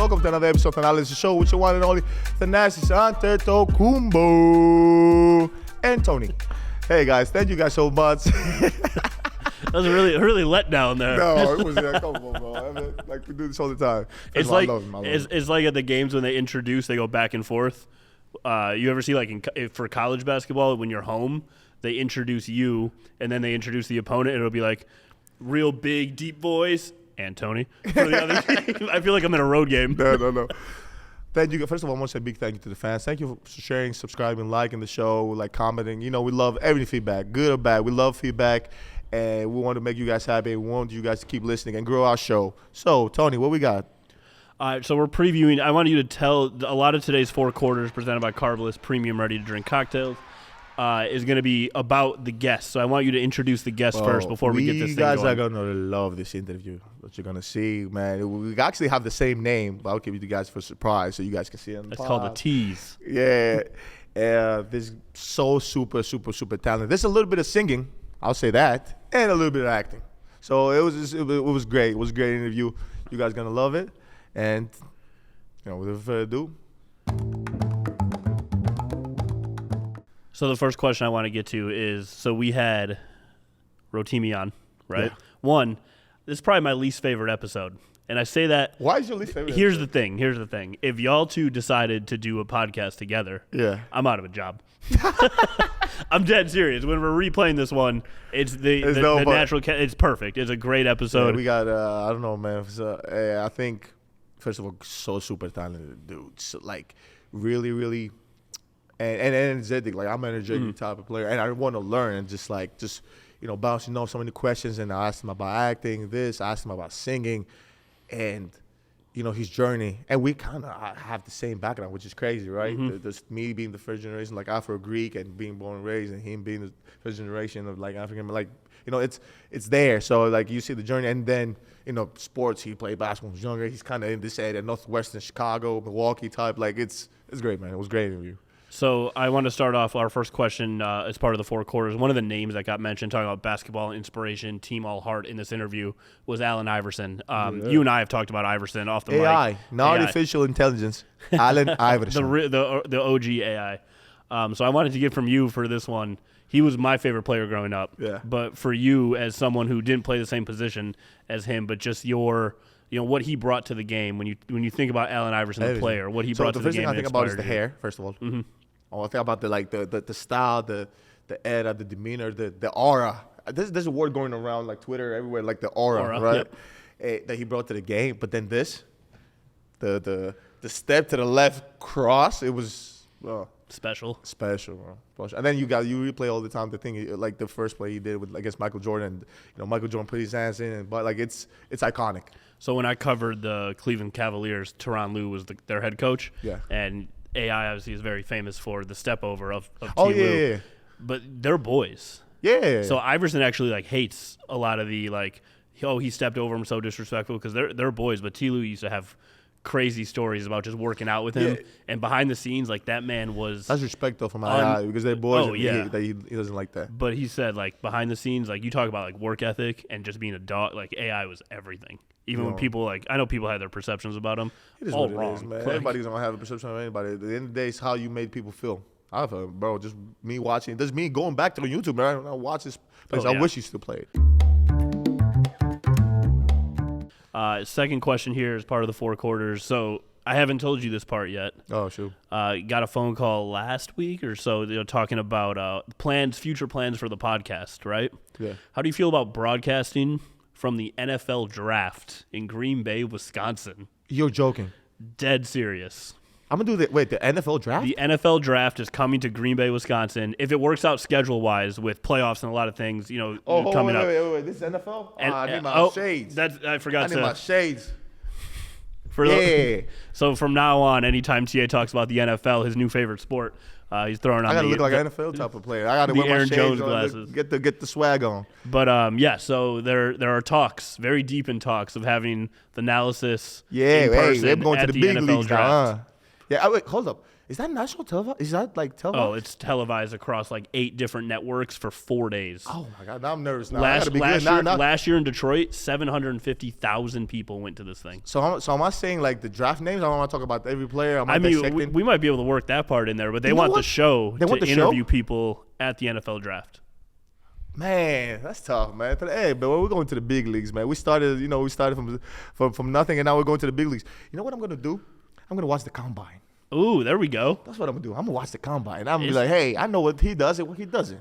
welcome to another episode of Thanalysis show with your one and only Thanasis Antetokounmpo and Tony. Hey guys, thank you guys so much. That was a really letdown there. No, it was come on, bro. I mean, like we do this all the time. It's like it's like at the games when they introduce, they go back and forth. You ever see like for college basketball when you're home, they introduce you and then they introduce the opponent. And it'll be like real big deep voice and Tony for the other team. I feel like I'm in a road game. No. Thank you. First of all, I want to say a big thank you to the fans. Thank you for sharing, subscribing, liking the show, like commenting. You know, we love every feedback, good or bad. We love feedback, and we want to make you guys happy. We want you guys to keep listening and grow our show. So, Tony, what we got? All right, so we're previewing. I want you to tell a lot of today's four quarters presented by Carbliss Premium Ready to Drink Cocktails is going to be about the guests. So I want you to introduce the guests first before we get this thing going. You guys are going to love this interview that you're going to see, man. We actually have the same name, but I'll give you guys for a surprise so you guys can see it. It's called a tease. Yeah. This so super talented. There's a little bit of singing, I'll say that, and a little bit of acting. So it was great. It was a great interview. You guys are going to love it. And, without further ado. So the first question I want to get to is, so we had Rotimi on, right? Yeah. One, this is probably my least favorite episode. And I say that. Why is your least favorite Here's the thing. If y'all two decided to do a podcast together, yeah, I'm out of a job. I'm dead serious. When we're replaying this one, it's the natural. It's perfect. It's a great episode. Yeah, we got, I don't know, man. I think, first of all, so super talented dude. So, like, really. And energetic, like I'm an energetic type of player, and I want to learn and just bouncing off so many questions. And I asked him about acting, I asked him about singing, and his journey. And we kind of have the same background, which is crazy, right? Mm-hmm. Me being the first generation, like Afro-Greek, and being born and raised, and him being the first generation of like African, like it's there. So like you see the journey, and then sports. He played basketball when he was younger. He's kind of in this area, Northwestern, Chicago, Milwaukee type. Like it's great, man. It was a great interview. So I want to start off our first question as part of the four quarters. One of the names that got mentioned talking about basketball inspiration, team all heart in this interview was Allen Iverson. You and I have talked about Iverson off the AI, mic. Artificial intelligence. Allen Iverson. the OG AI. So I wanted to get from you for this one. He was my favorite player growing up. Yeah. But for you as someone who didn't play the same position as him, but just your what he brought to the game when you think about Allen Iverson, the player, what he brought to the game. The first thing I think about is the hair, first of all. Mm-hmm. I think about the style, the era, the demeanor, the aura. There's a word going around like Twitter everywhere, like the aura, right? Yep. That he brought to the game. But then the step to the left cross, it was special, bro. And then you replay all the time the thing like the first play he did with against Michael Jordan. Michael Jordan put his hands in, but like it's iconic. So when I covered the Cleveland Cavaliers, Tyronn Lue was their head coach. Yeah, and AI obviously is very famous for the step over of T. Lue. Yeah. But they're boys. Yeah. So Iverson actually hates a lot of the he stepped over him, so disrespectful, because they're boys. But T. Lue used to have crazy stories about just working out with him, and behind the scenes, that man was. That's respect though from AI because they're boys. He doesn't like that. But he said behind the scenes, you talk about work ethic and just being a dog. AI was everything. Even when people I know people had their perceptions about him. It is all wrong. It is, man. Everybody's gonna have a perception of anybody. At the end of the day, it's how you made people feel. Bro, just me watching. There's me going back to the YouTube, man. I watch this place. I wish he still played. Second question here is part of the four quarters. So I haven't told you this part yet. Oh, shoot. Got a phone call last week or so, talking about future plans for the podcast, right? Yeah. How do you feel about broadcasting from the NFL draft in Green Bay, Wisconsin? You're joking. Dead serious. I'm going to do the NFL draft? The NFL draft is coming to Green Bay, Wisconsin. If it works out schedule-wise with playoffs and a lot of things, coming up. Wait. This is NFL? I need my shades. I forgot I need my shades. So from now on, anytime TA talks about the NFL, his new favorite sport, he's throwing on. I gotta look like an NFL type of player. I gotta wear my Aaron shades Jones on, glasses. Get the swag on. But so there are talks, very deep in talks, of having the Thanalysis. Yeah, in person we're going at to the big NFL leagues draft. now. Yeah, wait, hold up. Is that national televised? Is that like televised? Oh, it's televised across like 8 different networks for 4 days. Oh my God, now I'm nervous. Now Last year in Detroit, 750,000 people went to this thing. So am I saying like the draft names? I don't want to talk about every player. I mean, we might be able to work that part in there, but they want the show to interview people at the NFL draft. Man, that's tough, man. Hey, but we're going to the big leagues, man. We started from nothing, and now we're going to the big leagues. You know what I'm gonna do? I'm gonna watch the combine. Ooh, there we go. That's what I'm gonna do. I'm gonna watch the combine. I'm gonna be like, hey, I know what he does and what he doesn't.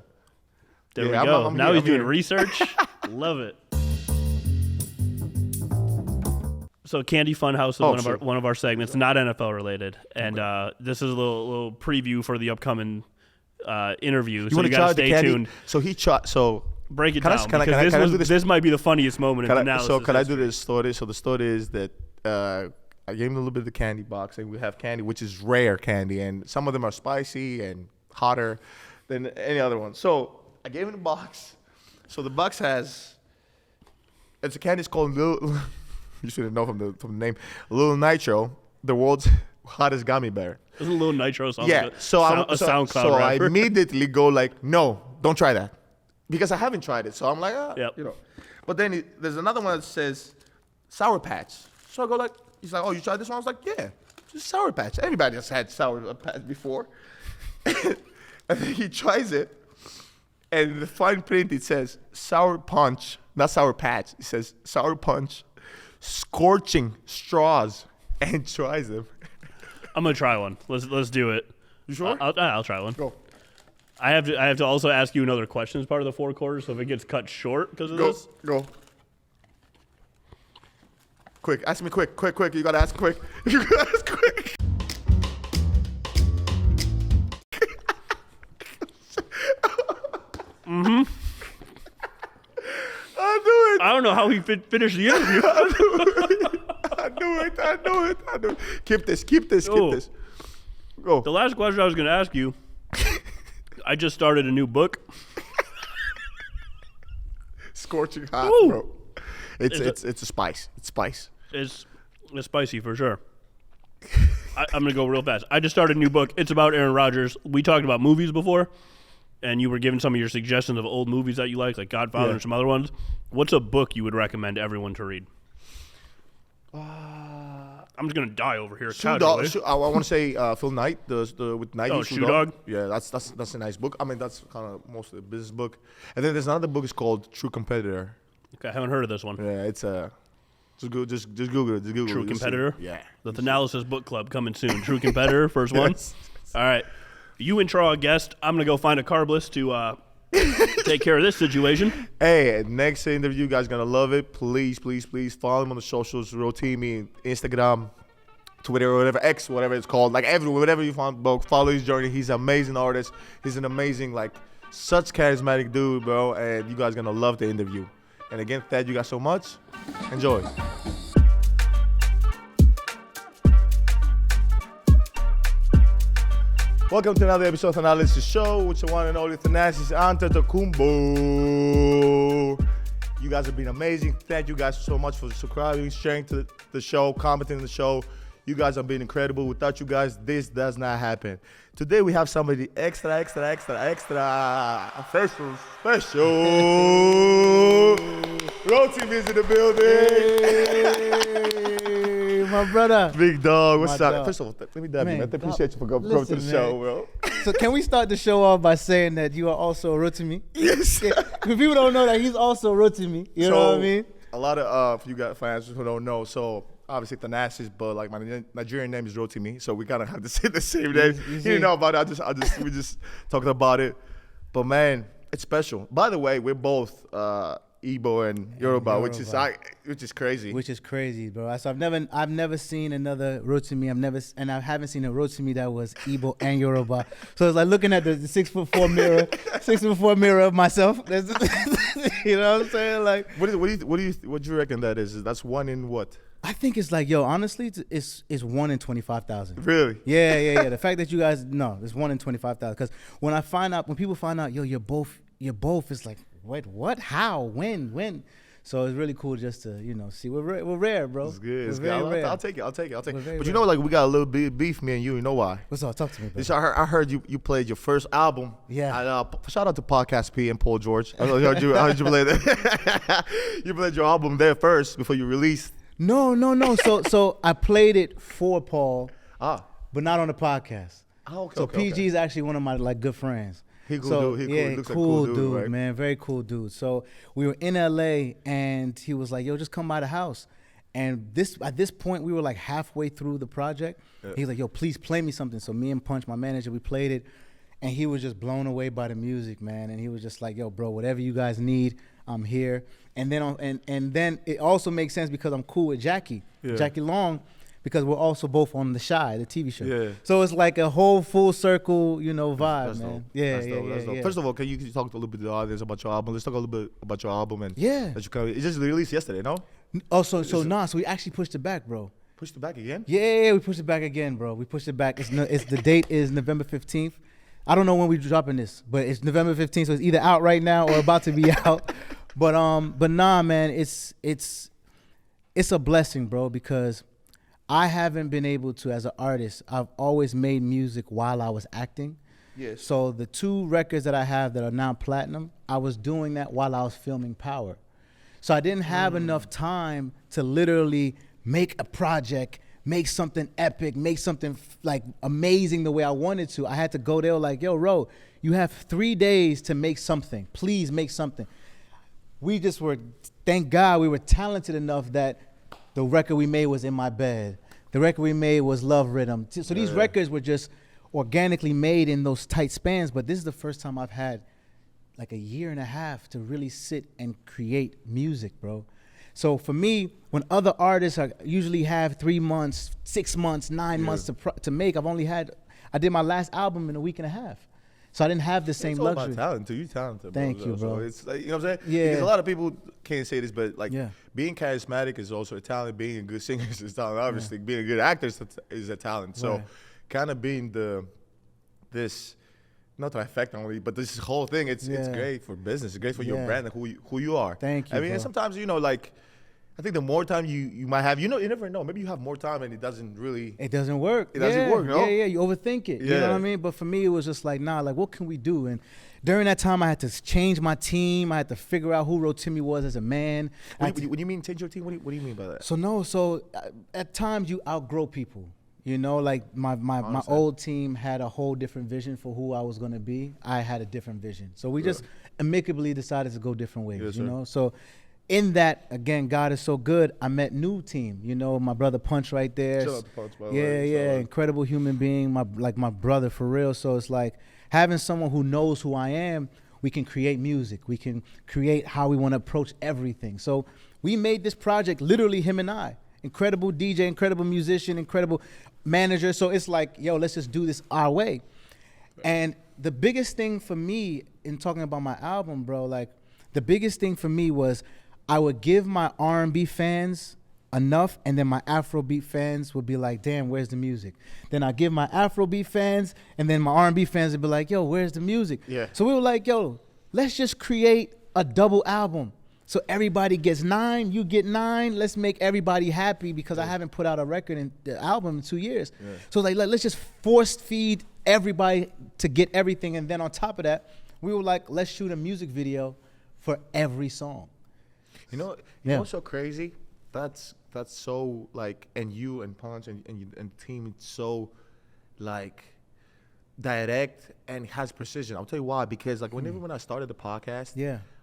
There we go. Now he's doing research. Love it. So Candy FunHouse is one of our segments, not NFL related, and this is a little preview for the upcoming interview. So you gotta stay tuned. So break it down. This might be the funniest moment in Thanalysis. So can I do this story? So the story is that I gave him a little bit of the candy box, and we have candy, which is rare candy, and some of them are spicy and hotter than any other one. So I gave him the box. So the box it's a candy. It's called Little. You should know from the name, Little Nitro, the world's hottest gummy bear. Isn't Little Nitro song? Yeah. A SoundCloud so rapper? I immediately go like, no, don't try that, because I haven't tried it. So I'm like, But then there's another one that says Sour Patch. So I go like. He's like, oh, you tried this one? I was like, yeah, just Sour Patch. Everybody has had Sour Patch before. And then he tries it, and in the fine print it says Sour Punch, not Sour Patch. It says Sour Punch, scorching straws, and tries them. I'm gonna try one. Let's do it. You sure? I'll try one. Go. I have to also ask you another question as part of the 4 quarters. So if it gets cut short because of this, go. Quick, ask me quick. You gotta ask quick. You gotta ask quick. Mm-hmm. I knew it. I don't know how he finished the interview. I knew it. Keep this. Go. The last question I was gonna ask you, I just started a new book. Scorching hot, Ooh. bro. It's a spice. It's spice. It's spicy for sure. I'm going to go real fast. I just started a new book. It's about Aaron Rodgers. We talked about movies before, and you were giving some of your suggestions of old movies that you like Godfather and some other ones. What's a book you would recommend everyone to read? I'm just going to die over here. I want to say Phil Knight, with Nike. Oh, Shoe Dog? Yeah, that's a nice book. I mean, that's kind of mostly a business book. And then there's another book. It's called True Competitor. Okay, I haven't heard of this one. Yeah, it's just Google it. True Competitor? Yeah. The Thanalysis book club coming soon. True Competitor, first one? Yes. All right. You intro a guest. I'm going to go find a Carbliss to take care of this situation. Hey, next interview, you guys are going to love it. Please follow him on the socials, Rotimi, Instagram, Twitter, or whatever, X, whatever it's called. Like everywhere, whatever you find, bro, follow his journey. He's an amazing artist. He's an amazing, such charismatic dude, bro. And you guys are going to love the interview. And again, thank you guys so much. Enjoy. Welcome to another episode of Thanalysis Show with your one and only Thanasis Antetokounmpo. You guys have been amazing. Thank you guys so much for subscribing, sharing to the show, commenting on the show. You guys have been incredible. Without you guys, this does not happen. Today we have somebody extra special. Rotimi is in the building. Hey, my brother. Big dog, what's up? Dog. First of all, let me dab you, man. I appreciate you for coming to the show, bro. So can we start the show off by saying that you are also Rotimi? Yes. Yeah, because people don't know that he's also Rotimi. You know what I mean? A lot of you got fans who don't know, so obviously Thanasis, but my Nigerian name is Rotimi, so we kind of have to say the same name. You didn't know about it. We just talked about it. But man, it's special. By the way, we're both Igbo and Yoruba, which is crazy. Which is crazy, bro. So I've never seen another Rotimi. I haven't seen a Rotimi that was Igbo and Yoruba. So it's like looking at the 6'4" mirror, 6'4" mirror of myself. You know what I'm saying? Like, what do you reckon that is? That's one in what? I think it's like, honestly, it's 1 in 25,000. Really? Yeah. The fact that you guys know it's 1 in 25,000. Because when people find out, you're both, it's like, wait, what? How? When? So it's really cool just to, see. We're rare, bro. It's good. It's We're good. very rare. I'll take it. We're But very you know, like we got a little bit of beef, me and you. You know why? What's up? Talk to me, bro. I heard you played your first album. Yeah. Shout out to Podcast P and Paul George. I heard you play that. You played your album there first before you released. No. So I played it for Paul, but not on the podcast. Oh, okay. So okay, PG okay. is actually one of my like good friends. He cool dude. He looks like a cool dude, right? Man. Very cool dude. So we were in LA, and he was like, "Yo, just come by the house." And at this point, we were like halfway through the project. Yeah. He's like, "Yo, please play me something." So me and Punch, my manager, we played it, and he was just blown away by the music, man. And he was just like, "Yo, bro, whatever you guys need, I'm here." And then and then it also makes sense because I'm cool with Jackie Long. Because we're also both on The Shy, the TV show. Yeah. So it's like a whole full circle, vibe, that's man. Dope. Yeah, that's dope. That's dope. Yeah. First of all, can you talk a little bit to the audience about your album? Let's talk a little bit about your album and it just released yesterday, no? Oh, so we actually pushed it back, bro. Pushed it back again? Yeah, we pushed it back again, bro. We pushed it back. It's the date is November 15th. I don't know when we're dropping this, but it's November 15th, so it's either out right now or about to be out. But nah, man, it's a blessing, bro, because I haven't been able to, as an artist, I've always made music while I was acting. Yes. So the 2 records that I have that are now platinum, I was doing that while I was filming Power. So I didn't have enough time to literally make a project, make something epic, make something like amazing the way I wanted to. I had to go there like, "Yo, Ro, you have 3 days to make something. Please make something." We just were, thank God, we were talented enough that the record we made was In My Bed. The record we made was Love Rhythm. So these records were just organically made in those tight spans, but this is the first time I've had like a year and a half to really sit and create music, bro. So for me, when other artists usually have 3 months, 6 months, 9 months to make, I did my last album in a week and a half. So I didn't have the same luxury. It's all about talent, too. You're talented, bro. Thank you, bro. So it's like, you know what I'm saying? Yeah. Because a lot of people can't say this, but like being charismatic is also a talent. Being a good singer is a talent. Obviously, being a good actor is a talent. So kind of being this, not trifecta only, but this whole thing, it's great for business. It's great for your brand and who you are. Thank you, I mean, bro. and sometimes, like, I think the more time you might have, you never know. Maybe you have more time and it doesn't really. It doesn't work. It doesn't work, no? Yeah, you overthink it. You know what I mean? But for me, it was just like, nah, like, what can we do? And during that time, I had to change my team. I had to figure out who Rotimi was as a man. What do you mean change your team? What do you mean by that? So at times you outgrow people. Like my old team had a whole different vision for who I was going to be. I had a different vision. So we just amicably decided to go different ways, So in that, again, God is so good. I met new team, my brother Punch right there. Shout out to Punch, by the way. Incredible human being, my brother for real. So it's like having someone who knows who I am, we can create music. We can create how we want to approach everything. So we made this project, literally him and I. Incredible DJ, incredible musician, incredible manager. So it's like, yo, let's just do this our way. And the biggest thing for me in talking about my album, bro, like the biggest thing for me was I would give my R&B fans enough, and then my Afrobeat fans would be like, damn, where's the music? Then I give my Afrobeat fans, and then my R&B fans would be like, yo, where's the music? Yeah. So we were like, yo, let's just create a double album. So everybody gets 9, you get 9. Let's make everybody happy because I haven't put out a record in the album in 2 years. Yeah. So like, let's just force feed everybody to get everything. And then on top of that, we were like, let's shoot a music video for every song. You know what's so crazy? That's so like, and you and Punch and team, it's so like direct and has precision. I'll tell you why. Because like whenever when I started the podcast,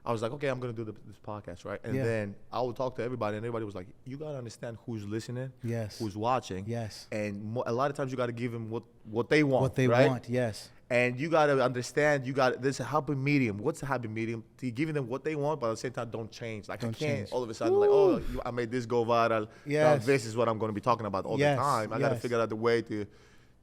I was like, okay, I'm gonna do this podcast, right? And then I would talk to everybody, and everybody was like, you gotta understand who's listening, who's watching, and a lot of times you gotta give them what they want, what they want, And you gotta understand, there's a happy medium. What's a happy medium? To giving them what they want, but at the same time, don't change. Like I can't all of a sudden like, oh, I made this go viral. Now this is what I'm gonna be talking about all the time. I gotta figure out the way to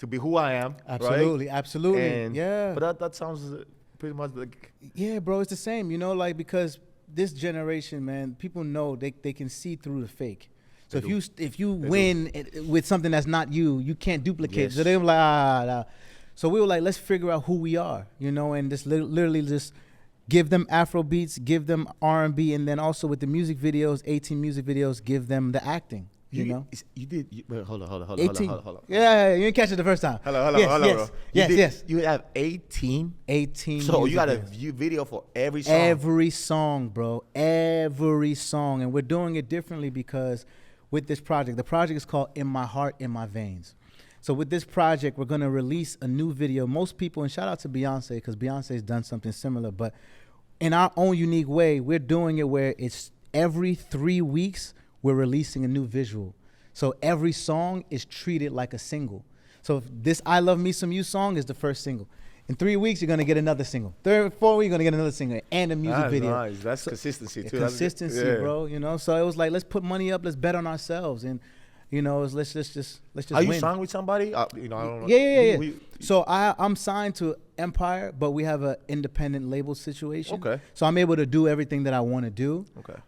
be who I am. Absolutely, right? absolutely. And, but that sounds pretty much like. Yeah, bro, it's the same. Like because this generation, man, people know they can see through the fake. So if you win with something that's not you can't duplicate. So they're like, So we were like, let's figure out who we are, and just literally just give them Afro beats, give them R&B, and then also with the music videos, 18 music videos, give them the acting. You know, wait, hold on. 18. Yeah, you didn't catch it the first time. Hold yes, on, bro. Yes. You have 18. 18. So you got a videos. video for every song. Every song, bro. Every song, and we're doing it differently because with this project, the project is called "In My Heart, in My Veins." So with this project, we're gonna release a new video. Most people, and shout out to Beyonce because Beyonce's done something similar, but in our own unique way, we're doing it where it's every 3 weeks. We're releasing a new visual. So every song is treated like a single. So if this I Love Me Some You song is the first single. In 3 weeks, you're going to get another single. 3 or 4 weeks, you're going to get another single and a music video. Nice. That's consistency, too. Consistency, bro. You know, so it was like, let's put money up. Let's bet on ourselves. And, you know, let's just Are you win. signed with somebody? You know, I don't know. Yeah. So I'm signed to Empire, but we have an independent label situation. Okay. So I'm able to do everything that I want to do. Okay.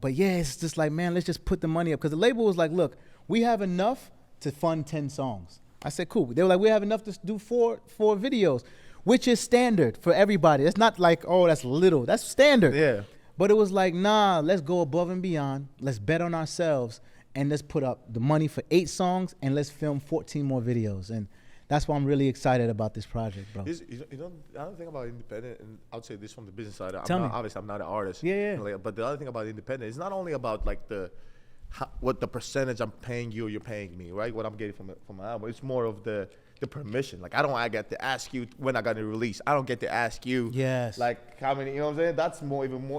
But yeah, it's just like, man, let's just put the money up. Because the label was like, look, we have enough to fund 10 songs. I said, cool. They were like, we have enough to do four videos, which is standard for everybody. It's not like, oh, that's little. That's standard. Yeah. But it was like, nah, let's go above and beyond. Let's bet on ourselves. And let's put up the money for 8 songs and let's film 14 more videos. And that's why I'm really excited about this project, bro. You know, the other thing about independent, and I would say this from the business side. Obviously, I'm not an artist. Yeah. But the other thing about independent, it's not only about like what the percentage I'm paying you or you're paying me, right? What I'm getting from my album. It's more of the permission. Like I get to ask you when I got to release. I don't get to ask you. Yes. Like how many? You know what I'm saying?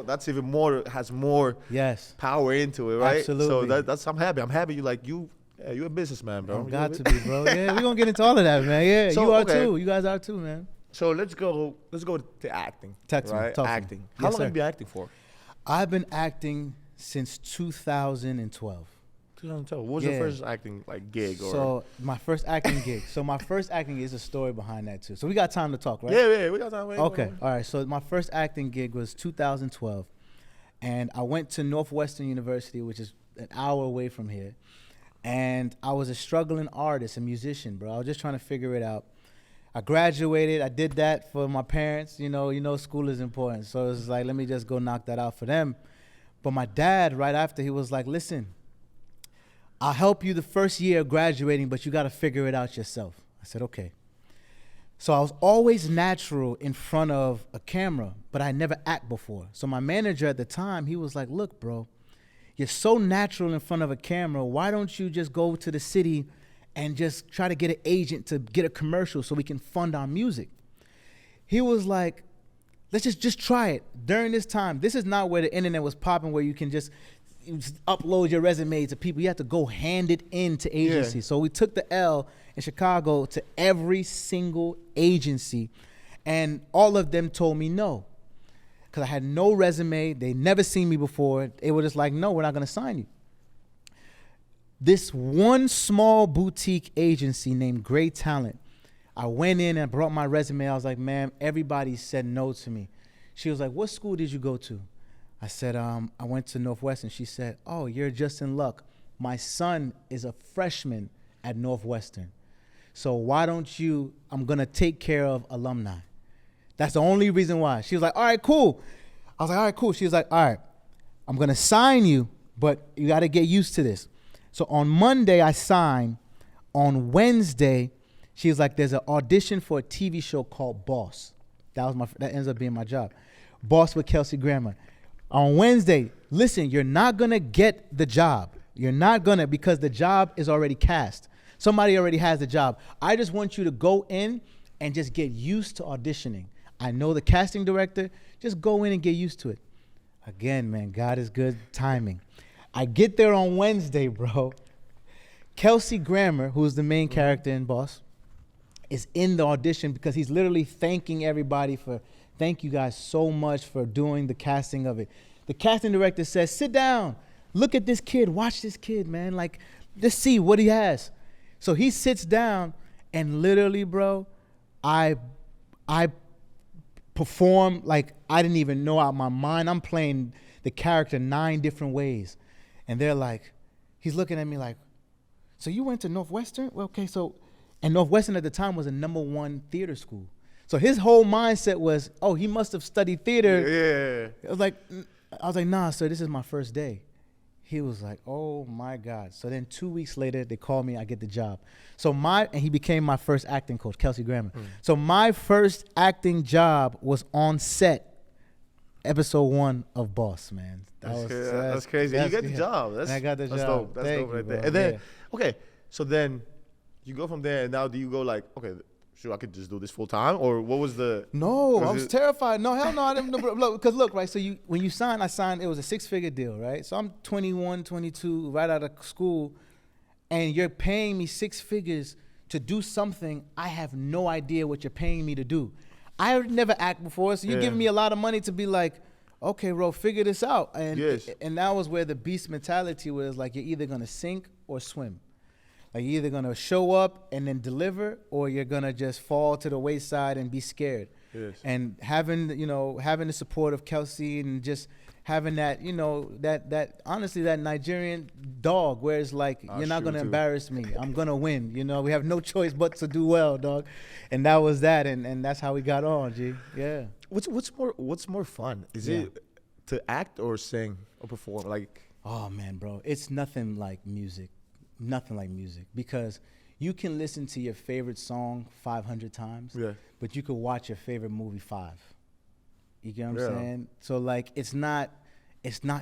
That's even more has more. Yes. Power into it, right? Absolutely. So that's I'm happy. I'm happy you're a businessman, bro. Got to be, bro. Yeah, we're gonna get into all of that, man. Yeah, So, you are okay. too. You guys are too, man. So let's go to acting. Talk to me. Acting. How Yes, long sir. have you been acting for? I've been acting since 2012. 2012. What was your first acting gig? Or? So my first acting gig. So my first acting gig is a story behind that too. So we got time to talk, right? Yeah, we got time. Okay. All right. So my first acting gig was 2012, and I went to Northwestern University, which is an hour away from here. And I was a struggling artist, a musician, bro. I was just trying to figure it out. I graduated. I did that for my parents. You know, school is important. So it was like, let me just go knock that out for them. But my dad, right after, he was like, listen, I'll help you the first year of graduating, but you got to figure it out yourself. I said, okay. So I was always natural in front of a camera, but I never act before. So my manager at the time, he was like, look, bro, you're so natural in front of a camera. Why don't you just go to the city and just try to get an agent to get a commercial so we can fund our music? He was like, let's just try it. During this time, this is not where the internet was popping, where you can just upload your resume to people. You have to go hand it in to agencies. Yeah. So we took the L in Chicago to every single agency, and all of them told me no, because I had no resume. They never seen me before. They were just like, no, we're not going to sign you. This one small boutique agency named Great Talent, I went in and brought my resume. I was like, ma'am, everybody said no to me. She was like, what school did you go to? I said, I went to Northwestern. She said, oh, you're just in luck. My son is a freshman at Northwestern. So why don't you, I'm going to take care of alumni. That's the only reason why. She was like, all right, cool. I was like, all right, cool. She was like, all right, I'm going to sign you, but you got to get used to this. So on Monday, I signed. On Wednesday, she was like, there's an audition for a TV show called Boss. That ends up being my job. Boss with Kelsey Grammer. On Wednesday, listen, you're not going to get the job. You're not going to, because the job is already cast. Somebody already has the job. I just want you to go in and just get used to auditioning. I know the casting director. Just go in and get used to it. Again, man, God is good timing. I get there on Wednesday, bro. Kelsey Grammer, who's the main character in Boss, is in the audition because he's literally thanking everybody for, thank you guys so much for doing the casting of it. The casting director says, sit down, look at this kid, watch this kid, man. Like, just see what he has. So he sits down and literally, bro, I perform like I didn't even know out my mind. I'm playing the character 9 different ways. And they're like, he's looking at me like, so you went to Northwestern? Well, okay, so, and Northwestern at the time was a #1 theater school. So his whole mindset was, oh, he must have studied theater. Yeah. I was like, nah, sir, this is my first day. He was like, oh my God. So then 2 weeks later, they called me, I get the job. And he became my first acting coach, Kelsey Grammer. So my first acting job was on set, episode 1 of Boss, man. That's crazy. You get the job. I got the that's job. Dope. That's Thank dope you, right there. bro. And then, Yeah. okay, so then you go from there, and now do you go like, okay, sure, I could just do this full time, or what was the? No, I was terrified. No, hell no, I didn't. Because look, right, so when you sign, I signed, it was a 6-figure deal, right? So I'm 21, 22, right out of school, and you're paying me 6 figures to do something I have no idea what you're paying me to do. I had never acted before, so you're giving me a lot of money to be like, okay, bro, figure this out. And that was where the beast mentality was, like, you're either gonna sink or swim. Like, you're either gonna show up and then deliver, or you're gonna just fall to the wayside and be scared. Yes. And having the support of Kelsey and just having that, that honestly, that Nigerian dog, where it's like, you're not gonna embarrass me. I'm gonna win. We have no choice but to do well, dog. And that was that, and that's how we got on, G. Yeah. What's more fun? Is it to act or sing or perform? Like, oh man, bro, it's nothing like music. Nothing like music, because you can listen to your favorite song 500 times, but you could watch your favorite movie 5. You get what I'm saying? So like, it's not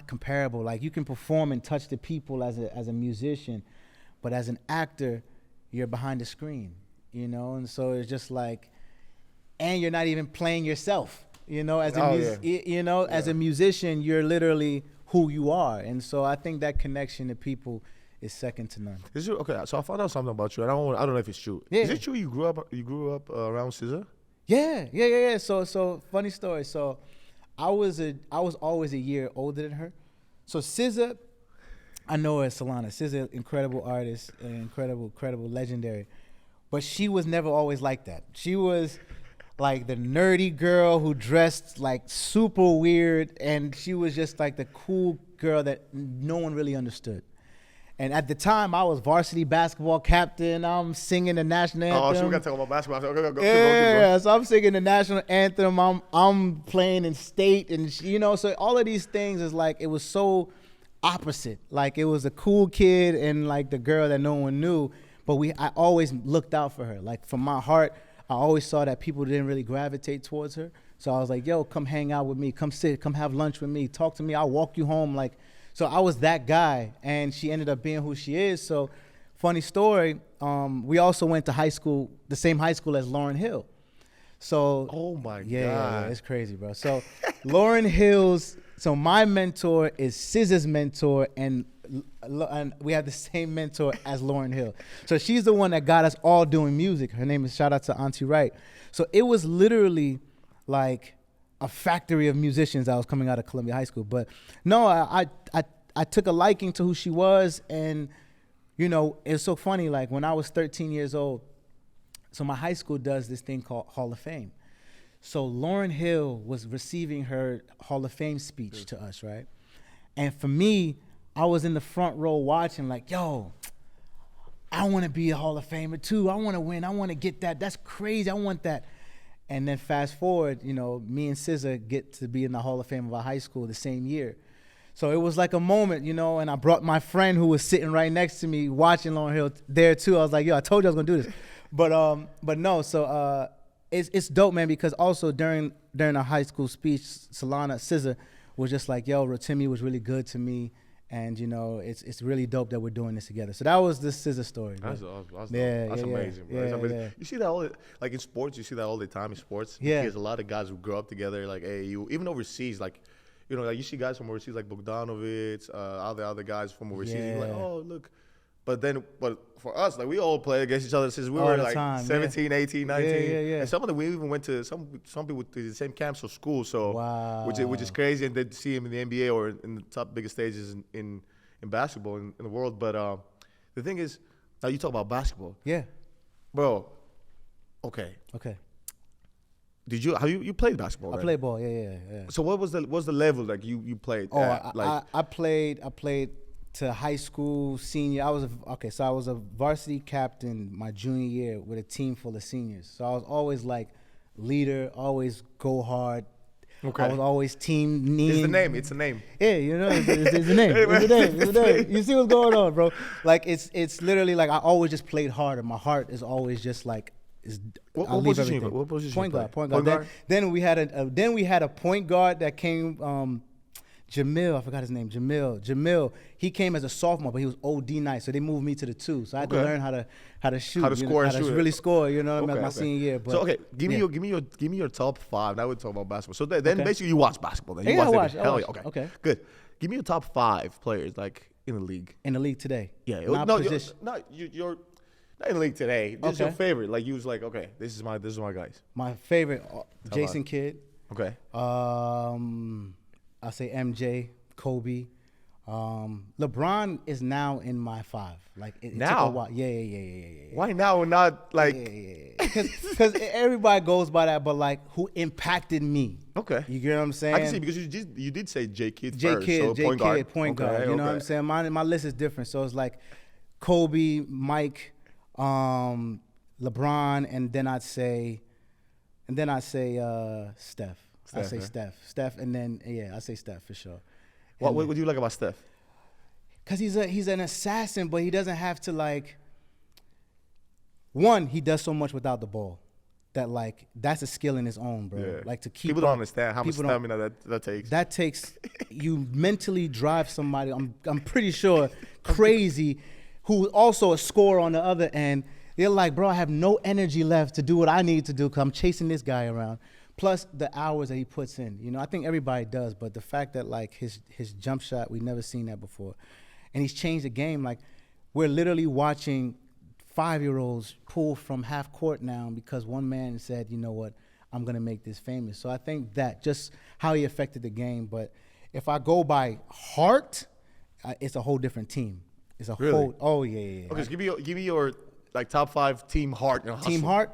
comparable. Like, you can perform and touch the people as a musician, but as an actor, you're behind the screen, and so it's just like, and you're not even playing yourself, as a musician, you're who you are. And so I think that connection to people is second to none. Okay, so I found out something about you. I don't know if it's true. Yeah. Is it true you grew up around SZA? Yeah. So funny story. So I was always a year older than her. So SZA, I know her as Solana. SZA, incredible artist, incredible, legendary. But she was never always like that. She was like the nerdy girl who dressed like super weird, and she was just like the cool girl that no one really understood. And at the time, I was varsity basketball captain. I'm singing the national anthem. Oh, so we got to talk about basketball. Go. Yeah, so I'm singing the national anthem. I'm playing in state, and so all of these things is like, it was so opposite. Like, it was a cool kid and like the girl that no one knew, but I always looked out for her. Like, from my heart, I always saw that people didn't really gravitate towards her. So I was like, yo, come hang out with me, come sit, come have lunch with me, talk to me. I'll walk you home. Like. So I was that guy, and she ended up being who she is. So, funny story, we also went to high school, the same high school as Lauryn Hill. So, oh my God. Yeah, it's crazy, bro. So Lauryn Hill's, so my mentor is SZA's mentor, and we have the same mentor as Lauryn Hill. So she's the one that got us all doing music. Her name is, shout out to Auntie Wright. So it was literally like a factory of musicians that was coming out of Columbia High School. But no, I took a liking to who she was, and it's so funny, like when I was 13 years old, so my high school does this thing called Hall of Fame. So Lauryn Hill was receiving her Hall of Fame speech to us, right? And for me, I was in the front row watching, like, yo, I want to be a Hall of Famer too. I want to win. I want to get that. That's crazy. I want that. And then fast forward, me and SZA get to be in the Hall of Fame of our high school the same year. So it was like a moment, and I brought my friend who was sitting right next to me watching Lauryn Hill there too. I was like, yo, I told you I was gonna do this. But no, so it's dope, man, because also during our high school speech, SZA was just like, yo, Rotimi was really good to me. And it's really dope that we're doing this together. So that was the SZA story. That's amazing, bro. That's amazing. You see that like in sports. You see that all the time in sports. Yeah. There's a lot of guys who grow up together, like AAU, even overseas. Like, like you see guys from overseas, like Bogdanovic, other guys from overseas. Yeah. You're like, oh look. But for us, like, we all play against each other since we were like 17, 18, 19. Yeah. And some of them, we even went to some people to the same camps of school. So wow. which is crazy, and then to see him in the NBA or in the top biggest stages in basketball in the world. But the thing is, now you talk about basketball. Yeah. Bro, okay. Did you played basketball? I played ball, yeah. So what was the level like you played? Oh, at? I played to high school senior. I was a varsity captain my junior year with a team full of seniors. So I was always like leader, always go hard. Okay. I was always team It's need. the name. It's the name. Yeah, you know, it's the name. It's the name. It's the name. You see what's going on, bro? Like it's literally like I always just played hard, and my heart is always just like is. What position? What position? Point you guard. play? Point guard. Then we had a point guard that came. Jamil, I forgot his name. Jamil, he came as a sophomore, but he was OD nice, so they moved me to the 2. So I had to learn how to shoot, how to score, how to really score. You know, what I mean, my senior year. But so give me your top 5. Now we're talking about basketball. So then basically you watch basketball. Then you watch. I watch. Okay, good. Give me your top 5 players like in the league. In the league today. Yeah, you're not in the league today. This is your favorite. Like you was like, okay, this is my guys. My favorite, Jason Kidd. Okay. I'll say MJ, Kobe. LeBron is now in my 5. Like it now? took a while. Yeah. Why now and not like? Because everybody goes by that, but like who impacted me? Okay. You get what I'm saying? I can see because you did say J Kidd first. Point guard. You know what I'm saying? My list is different. So it's like Kobe, Mike, LeBron, and then I'd say Steph. I say Steph, and then I say Steph for sure. What do you like about Steph? Because he's an assassin, but he doesn't have to like. One, he does so much without the ball, that like that's a skill in its own, bro. Yeah. Like to keep. People don't understand how much stamina that takes. That takes you mentally drive somebody. I'm pretty sure crazy, who also a scorer on the other end. They're like, bro, I have no energy left to do what I need to do because I'm chasing this guy around. Plus the hours that he puts in. You know, I think everybody does, but the fact that like his jump shot, we've never seen that before. And he's changed the game. Like we're literally watching 5-year-olds pull from half court now because one man said, you know what, I'm going to make this famous. So I think that just how he affected the game. But if I go by heart, it's a whole different team. It's a whole, oh yeah. Okay, so give me your like top 5 team heart. Team heart,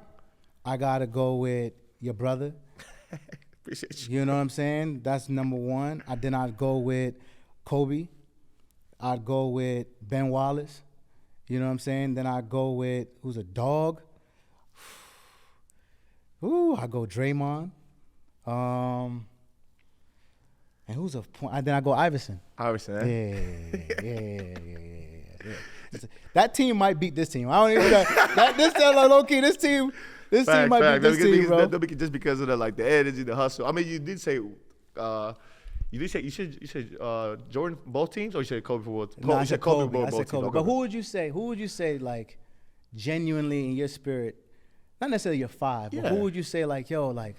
I got to go with your brother. Appreciate you. You know what I'm saying? That's number 1. Then I'd go with Kobe. I'd go with Ben Wallace. You know what I'm saying? Then I'd go with who's a dog. Ooh, I go Draymond. And who's a point? Then I go Iverson. Iverson, eh? Yeah. That team might beat this team. I don't even know. This sounds like low key. This team might beat this team, bro. Just because of the energy, the hustle. I mean, you did say, you said Jordan both teams, or you said Kobe for both? No, I said Kobe. I said Kobe. But who would you say like genuinely in your spirit, not necessarily your 5, but who would you say like, yo, like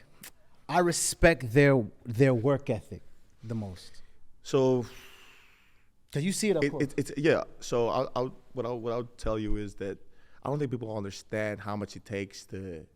I respect their work ethic the most? So, because you see it up close. So what I'll tell you is that I don't think people understand how much it takes to.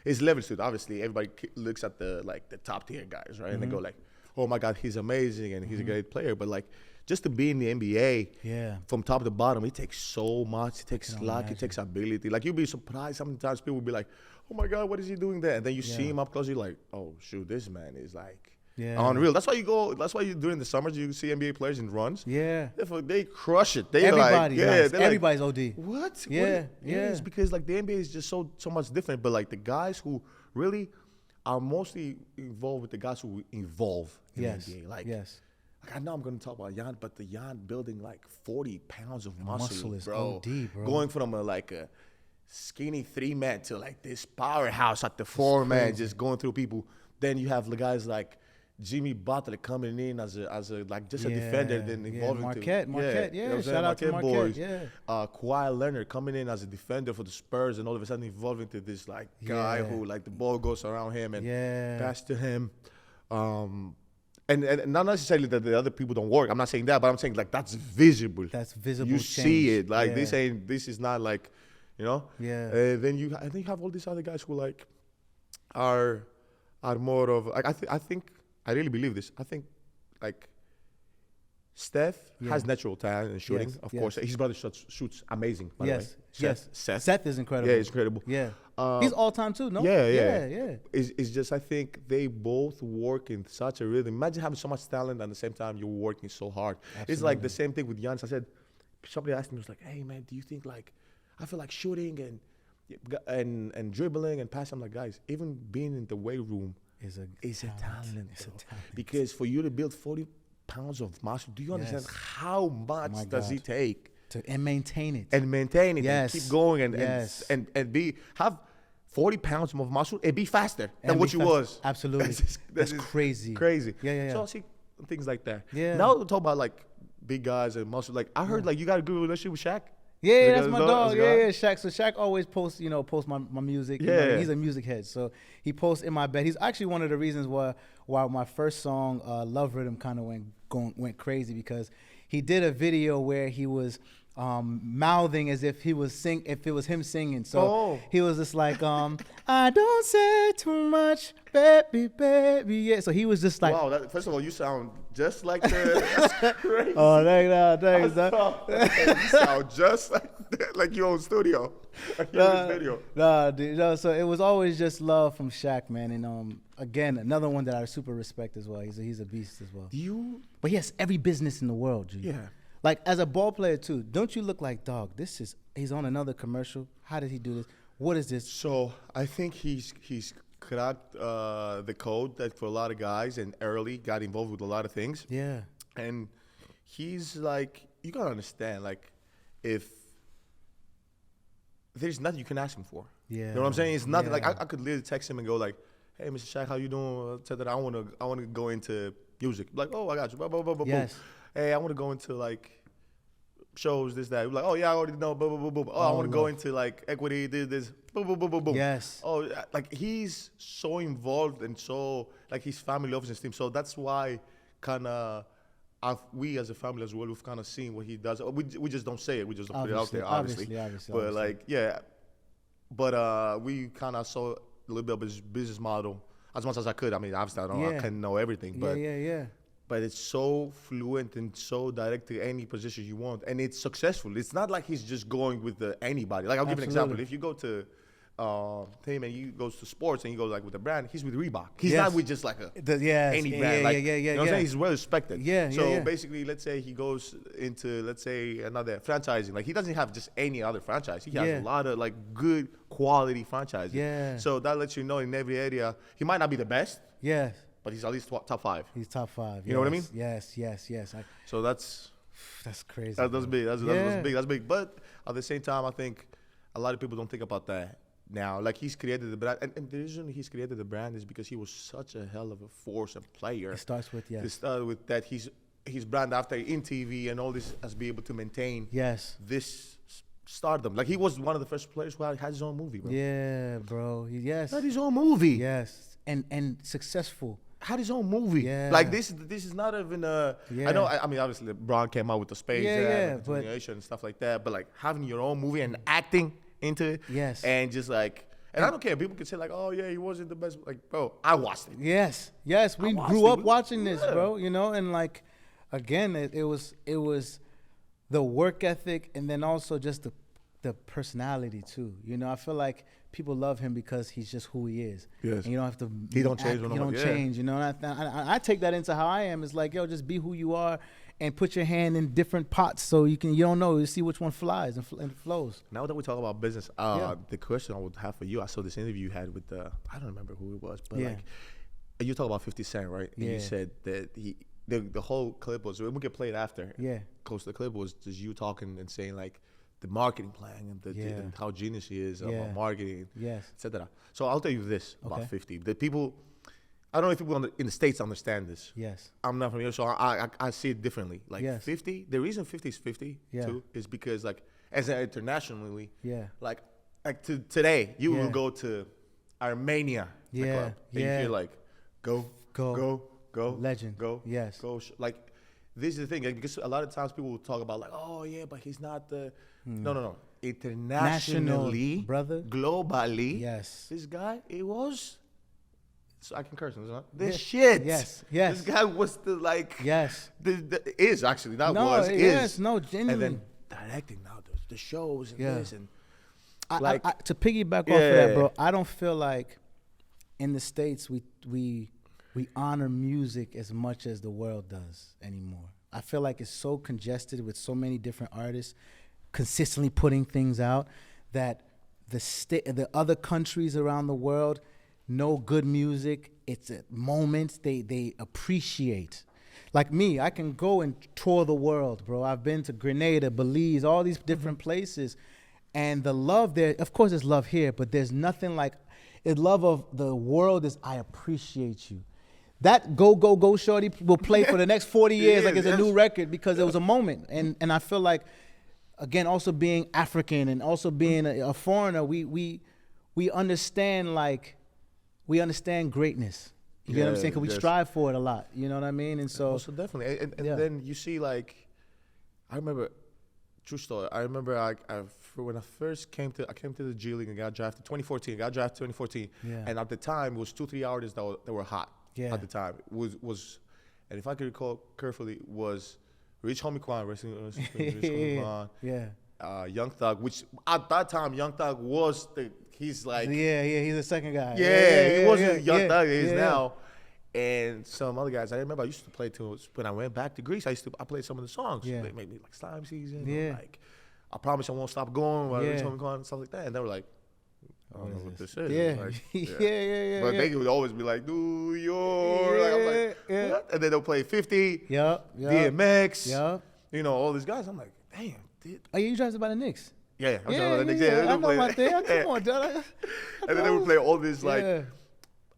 It's levels to it. Obviously, everybody looks at the top tier guys, right? And they go like, "Oh my God, he's amazing and he's a great player." But like, just to be in the NBA, from top to bottom, it takes so much. It takes luck. It takes ability. Like you'll be surprised. Sometimes people will be like, "Oh my God, what is he doing there?" And then you see him up close, you're like, "Oh shoot, this man is like." Yeah. Unreal. That's why during the summers you see NBA players in runs. Yeah. They crush it. Everybody's OD. What? Yeah. It's because like the NBA is just so much different. But like the guys who really are mostly involved with the guys who evolve in the NBA. Like I know I'm gonna talk about Jan, but the Jan building like 40 pounds of muscle is bro. OD, bro. Going from a skinny 3-man to like this powerhouse at the 4-man, just going through people. Then you have the guys like Jimmy Butler coming in as a defender, then evolving Marquette, shout out to Marquette, boys. Kawhi Leonard coming in as a defender for the Spurs, and all of a sudden evolving to this guy who like the ball goes around him and pass to him. And not necessarily that the other people don't work. I'm not saying that, but I'm saying like that's visible. That's visible. You change. see it. Like this is not like, you know. Yeah. Then you have all these other guys who like are more of like I think. I really believe this. I think, like, Steph has natural talent in shooting. Of course, his brother shoots amazing. By the way. Seth is incredible. Yeah, he's incredible. Yeah, he's all time too. No. Yeah. It's just I think they both work in such a rhythm. Imagine having so much talent and at the same time you're working so hard. Absolutely. It's like the same thing with Giannis. I said, somebody asked me, was like, "Hey man, do you think like I feel like shooting and and dribbling and passing. I'm like, guys, even being in the weight room is a talent. It's a talent. Because for you to build 40 pounds of muscle, do you understand Yes. how much my does God. it take? And maintain it. And maintain it Yes. and keep going and Yes. have 40 pounds of muscle and be faster than And what be you fast- was. Absolutely. That's crazy. Crazy. Yeah. So I see things like that. Yeah. Now we talk about like big guys and muscle. Like I heard like you got a good relationship with Shaq. Yeah, Because that's my no- dog. that's Yeah, God. Shaq. So Shaq always posts my music. You know, Yeah. he's a music head. So he posts in my bed. He's actually one of the reasons why my first song, Love Rhythm, kind of went crazy, because he did a video where he was mouthing as if it was him singing. So he was just like, I don't say too much, baby. Yeah. So he was just like, Wow, first of all, you sound just like the. That's crazy. oh, thanks. You sound just like your own studio. Like your own video. Nah, dude. No, so it was always just love from Shaq, man. And again, another one that I super respect as well. He's a beast as well. But he has every business in the world, G. Yeah. Like as a ball player too. Don't you look like, dog? He's on another commercial. How did he do this? What is this? So I think he's cracked the code that for a lot of guys and early got involved with a lot of things. Yeah. And he's like, you gotta understand, like, if there's nothing you can ask him for. Yeah. You know what I'm saying? It's nothing. Like Yeah. I could literally text him and go like, hey, Mr. Shaq, how you doing? Said that I wanna go into music. Like, oh, I got you. Blah, blah, blah, blah, Yes. boom. Hey, I wanna go into like shows, this, that. Like, oh yeah, I already know. Boom, boom, boom, boom. Oh, I wanna go into like equity, this. Boom, boom, boom, boom, boom. Yes. Oh, like he's so involved and so like his family loves his team. So that's why kind of we as a family as well, we've kind of seen what he does. We just don't say it. We just don't put it out there, obviously. But like, yeah. But we kind of saw a little bit of his business model as much as I could. I mean, obviously I couldn't know everything, but Yeah. but it's so fluent and so direct to any position you want, and it's successful. It's not like he's just going with anybody. Like I'll give you an example. If you go to him and he goes to sports and he goes like with a brand, he's with Reebok. He's not with just like any brand. Like, you know what I'm saying? He's well respected. So basically, let's say he goes into another franchising. Like he doesn't have just any other franchise. He has a lot of like good quality franchises. Yeah. So that lets you know in every area he might not be the best. Yes. But he's at least top 5. He's top 5. You know what I mean? Yes. So that's crazy. That's big. That's big. But at the same time, I think a lot of people don't think about that now. Like he's created the brand, and the reason he's created the brand is because he was such a hell of a force and player. It starts with It started with that. His brand after in TV and all this has been able to maintain this stardom. Like he was one of the first players who had his own movie, bro. Yeah, bro. Yes. Had his own movie. Yes. And successful. Had his own movie. Yeah. Like this is not even a. I know. I mean, obviously, LeBron came out with the space and continuation and stuff like that. But like having your own movie and acting into it. Yes. And just like, and I don't care. People can say like, oh yeah, he wasn't the best. Like, bro, I watched it. Yes. We grew up watching this, bro. You know, and like, again, it was the work ethic, and then also just the personality too. You know, I feel like people love him because he's just who he is. Yes. And you don't have to. He don't change. You don't change. You know, and I take that into how I am. It's like, yo, just be who you are, and put your hand in different pots so you don't know. You see which one flies and flows. Now that we talk about business, the question I would have for you, I saw this interview you had with I don't remember who it was, but like you talk about 50 Cent, right? And you said that the whole clip was, we can play it after. Yeah. Close to the clip was just you talking and saying like the marketing plan and how genius he is about marketing, etc. So I'll tell you this about 50. The people, I don't know if people in the States understand this. Yes. I'm not from here, so I see it differently. Like 50, the reason 50 is 50 too is because like as internationally, like today you will go to Armenia, the club, and you feel like go, legend, go. Like this is the thing, like, because a lot of times people will talk about like, oh yeah, but he's not the no. Internationally, brother, globally, this guy, it was. So I can curse him, huh? This shit. Yes. This guy was the like. Yes. Is actually not no, was. Yes. Is. No. Genuinely. And then directing now the shows and this and. Like to piggyback off of that, bro. I don't feel like in the States we honor music as much as the world does anymore. I feel like it's so congested with so many different artists consistently putting things out that the other countries around the world know good music. It's a moment they appreciate. Like me, I can go and tour the world, bro. I've been to Grenada, Belize, all these different places. And the love there, of course there's love here, but there's nothing like, the love of the world is I appreciate you. That Go Shorty will play for the next 40 years like it's a new record because it was a moment. And I feel like, again, also being African and also being a foreigner, we understand, like, we understand greatness. You get what I'm saying? Because we strive for it a lot. You know what I mean? And so also definitely, and then you see, like, I remember, true story. I remember when I first came to the G League and got drafted 2014. Got drafted 2014, and at the time it was 2-3 artists that were hot. At the time was, and if I could recall carefully, was Rich Homie Quan, Rich Homie Quan, Young Thug, which at that time Young Thug was he's like he's the second guy. He wasn't Young Thug he is now. And some other guys, I remember I used to play to, when I went back to Greece, I played some of the songs. They made me like Slime Season, like I Promise I Won't Stop Going, Rich Homie Quan, stuff like that. And they were like, I don't know what this is. Like, But they would always be like, New York. Like, I'm like, what? And then they'll play 50, DMX, you know, all these guys. I'm like, damn. Oh, you drafted by the Knicks? Yeah, I'm drafted by the Knicks. Yeah, I know my thing. Come on, dog. And then they would play all these like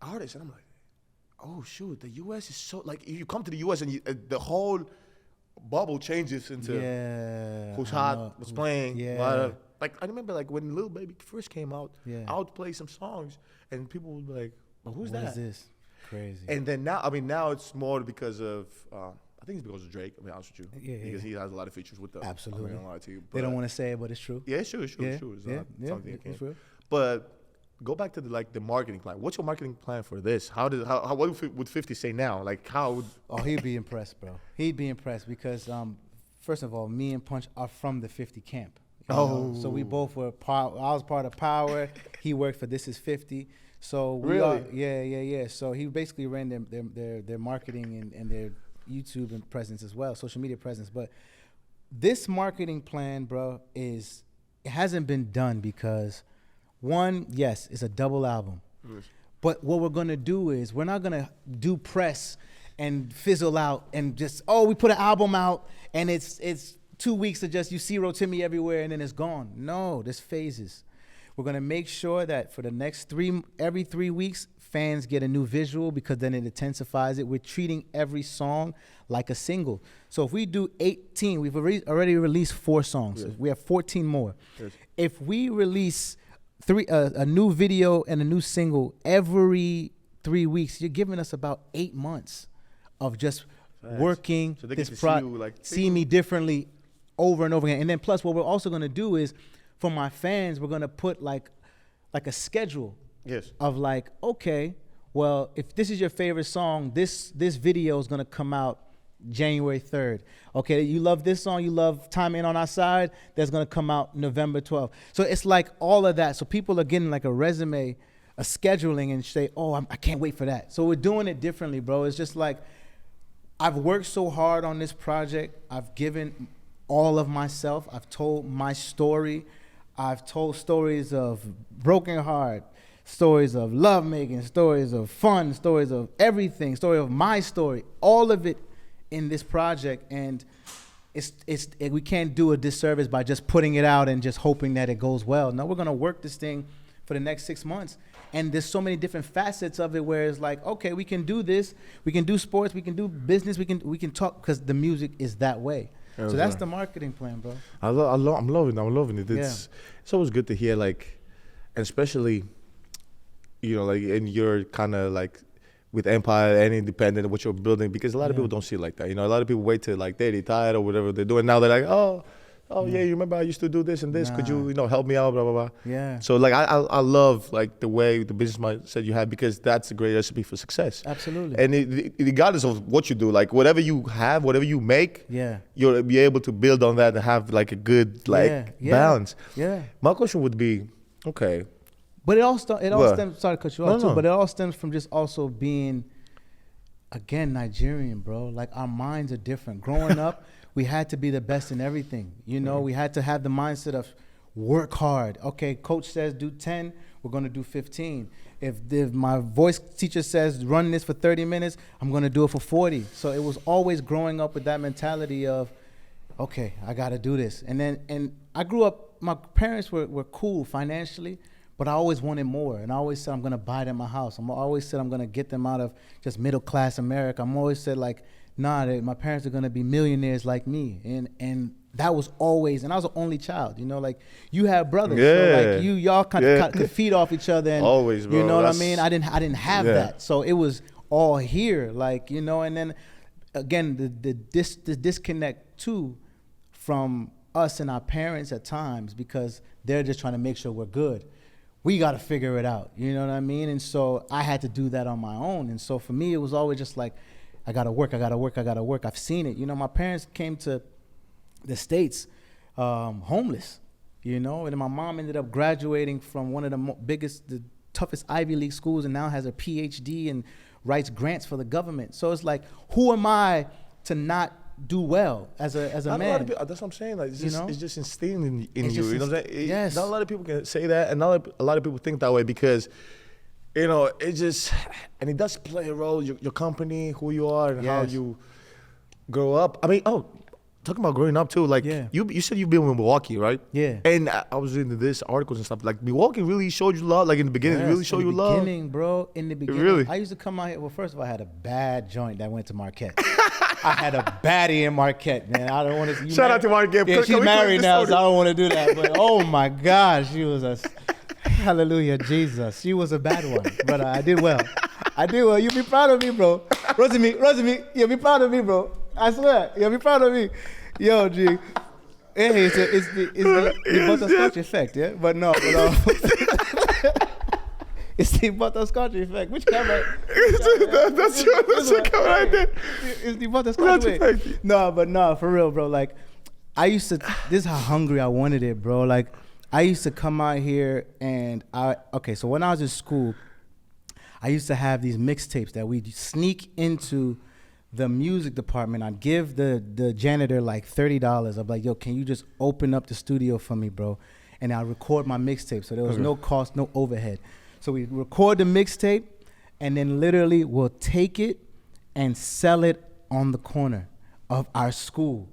artists, and I'm like, oh shoot, the U.S. is so, like, you come to the U.S. and the whole bubble changes into who's hot, what's playing. Like, I remember, like, when Lil Baby first came out, I would play some songs, and people would be like, well, who's that? What is this? Crazy. And then now, I mean, now it's more because of, I think it's because of Drake, I'll be honest with you. Because he has a lot of features with them. Absolutely. I'm not gonna lie to you. They don't want to say it, but it's true. Yeah, it's true. It's true. It's not something it's real. But go back to the marketing plan. What's your marketing plan for this? What would 50 say now? Like, how would... Oh, he'd be impressed, bro. He'd be impressed because, first of all, me and Punch are from the 50 camp. So we both were I was part of Power. He worked for This Is 50. So we really? So he basically ran their marketing and their YouTube and presence as well, social media presence. But this marketing plan, bro, it hasn't been done because, one, yes, it's a double album. But what we're gonna do is we're not gonna do press and fizzle out and just, we put an album out and it's 2 weeks of just, you see Rotimi everywhere and then it's gone. No, there's phases. We're gonna make sure that for the next every 3 weeks, fans get a new visual because then it intensifies it. We're treating every song like a single. So if we do 18, we've already released 4 songs. We have 14 more. If we release a new video and a new single every 3 weeks, you're giving us about 8 months of just working so they this get to product, see me differently over and over again. And then plus what we're also gonna do is, for my fans, we're gonna put like a schedule of like, okay, well, if this is your favorite song, this video is gonna come out January 3rd. Okay, you love this song, you love Time Ain't On Our Side, that's gonna come out November 12th. So it's like all of that. So people are getting like a resume, a scheduling, and say, I can't wait for that. So we're doing it differently, bro. It's just like, I've worked so hard on this project. I've given all of myself. I've told my story. I've told stories of broken heart, stories of lovemaking, stories of fun, stories of everything, story of my story, all of it in this project. And we can't do a disservice by just putting it out and just hoping that it goes well. No, we're gonna work this thing for the next 6 months. And there's so many different facets of it where it's like, okay, we can do this, we can do sports, we can do business, we can talk, because the music is that way. So that's the marketing plan, bro. I'm loving it. It's always good to hear, like, and especially, you know, like, and you're kind of like with Empire and independent, what you're building, because a lot of people don't see it like that. You know, a lot of people wait till like they retire or whatever they're doing. Now they're like, oh yeah, you remember I used to do this and this. Could you help me out, blah, blah, blah. Yeah. So like I love like the way the business mindset you have, because that's a great recipe for success. Absolutely. And regardless of what you do, like whatever you have, whatever you make, you'll be able to build on that and have like a good balance. Yeah. My question would be, okay. But it all stems, sorry to cut you off too, but it all stems from just also being, again, Nigerian, bro. Like our minds are different. Growing up, we had to be the best in everything. You know, we had to have the mindset of work hard. Okay, coach says do 10, we're going to do 15. If my voice teacher says run this for 30 minutes, I'm going to do it for 40. So it was always growing up with that mentality of, okay, I got to do this. And I grew up, my parents were cool financially, but I always wanted more. And I always said, I'm going to buy them a house. I always said, I'm going to get them out of just middle class America. I'm always said like, nah, my parents are going to be millionaires like me. And that was always, and I was the only child, you know, like you have brothers. So like y'all kind of could feed off each other. And, always, bro. You know what I mean? I didn't have that. So it was all here, like, you know, and then again, the disconnect too from us and our parents at times, because they're just trying to make sure we're good. We got to figure it out. You know what I mean? And so I had to do that on my own. And so for me, it was always just like, I got to work. I've seen it. You know, my parents came to the States homeless, you know, and then my mom ended up graduating from one of the toughest Ivy League schools, and now has a PhD and writes grants for the government. So it's like, who am I to not do well as a man? That's what I'm saying. Like, it's just instilled in you. Just You know what I'm saying? Yes. Not a lot of people can say that, and not a lot of people think that way, because, you know, it just, and it does play a role. Your company, who you are, and how you grow up. I mean, talking about growing up too, like you said you've been in Milwaukee, right? Yeah. And I was reading this articles and stuff. Like Milwaukee really showed you love. Like in the beginning, it really showed you love. In the beginning, bro. In the beginning, really. I used to come out here. Well, first of all, I had a bad joint that went to Marquette. I had a baddie in Marquette, man. I don't want to. Shout out to Marquette. Yeah, she's married now, so I don't want to do that. But oh my gosh, she was a hallelujah, Jesus. She was a bad one, but I did well. You be proud of me, bro. Rotimi, you'll be proud of me, bro. I swear, you'll be proud of me. Yo, G. Hey, it's the butterscotch effect, yeah? But no. It's the butterscotch effect. Which camera? That's your camera right there. It's the butterscotch effect. No, for real, bro. Like, this is how hungry I wanted it, bro. Like, I used to come out here and so when I was in school, I used to have these mixtapes that we'd sneak into the music department. I'd give the janitor like $30. I'm like, yo, can you just open up the studio for me, bro? And I'd record my mixtape. So there was no cost, no overhead. So we record the mixtape, and then literally we'll take it and sell it on the corner of our school.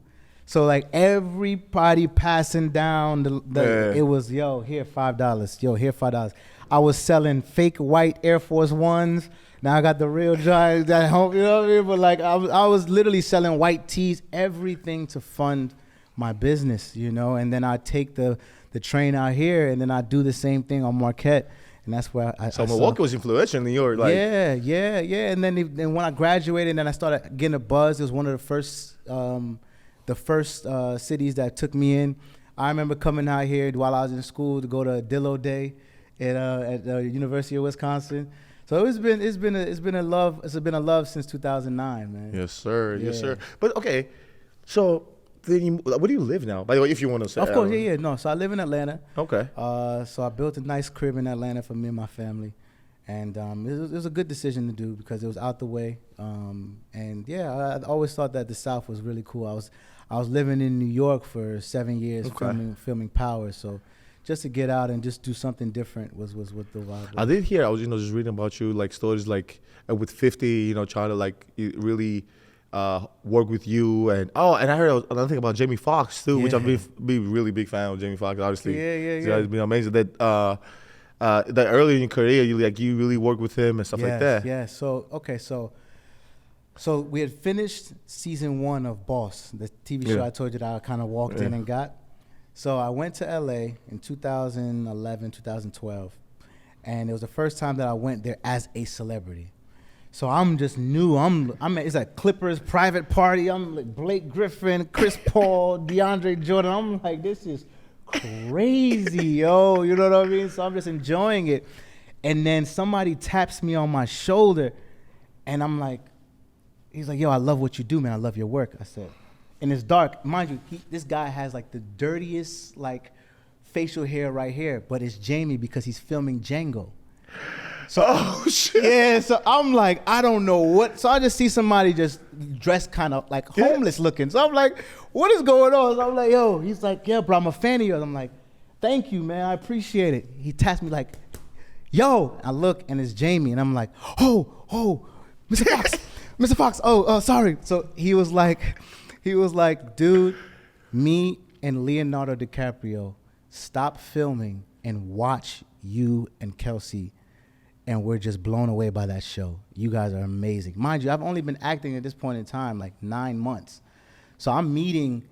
So like everybody passing down it was, yo, here $5. Yo, here $5. I was selling fake white Air Force Ones. Now I got the real giants at home, you know what I mean? But like I was literally selling white tees, everything to fund my business, you know? And then I take the train out here, and then I do the same thing on Marquette. And that's where So Milwaukee was influential in New York, like. Yeah. And then when I graduated, and then I started getting a buzz. It was one of the first cities that took me in. I remember coming out here while I was in school to go to Dillo Day at the University of Wisconsin. So it's been a love since 2009, man. Yes, sir. But okay, so then where do you live now? By the way, if you want to say. Of course, yeah. No, so I live in Atlanta. Okay. So I built a nice crib in Atlanta for me and my family, and it was a good decision to do because it was out the way. And yeah, I always thought that the South was really cool. I was living in New York for 7 years, filming Power. So just to get out and just do something different was what the vibe was. I did hear, I was just reading about you, like stories like with 50, trying to like really work with you, and I heard another thing about Jamie Foxx too, which I've been really big fan of Jamie Foxx, obviously. Yeah. It's been amazing that early in your career you really work with him and stuff like that. Yeah. So we had finished season 1 of Boss, the TV show I told you that I kind of walked in and got. So I went to LA in 2011, 2012, and it was the first time that I went there as a celebrity. So I'm just new. It's like Clippers private party. I'm like Blake Griffin, Chris Paul, DeAndre Jordan. I'm like, this is crazy, yo. You know what I mean? So I'm just enjoying it. And then somebody taps me on my shoulder, and I'm like, he's like, yo, I love what you do, man. I love your work. I said, and it's dark. Mind you, this guy has like the dirtiest like facial hair right here, but it's Jamie because he's filming Django. So, shit. Yeah, so I'm like, I don't know what. So I just see somebody just dressed kind of like homeless looking. So I'm like, what is going on? So I'm like, yo, he's like, yeah, bro, I'm a fan of yours. I'm like, thank you, man. I appreciate it. He taps me like, yo. I look, and it's Jamie, and I'm like, oh, Mr. Fox, Mr. Fox. Oh, sorry. So he was like, dude, me and Leonardo DiCaprio stop filming and watch you and Kelsey, and we're just blown away by that show. You guys are amazing. Mind you, I've only been acting at this point in time like 9 months. So I'm meeting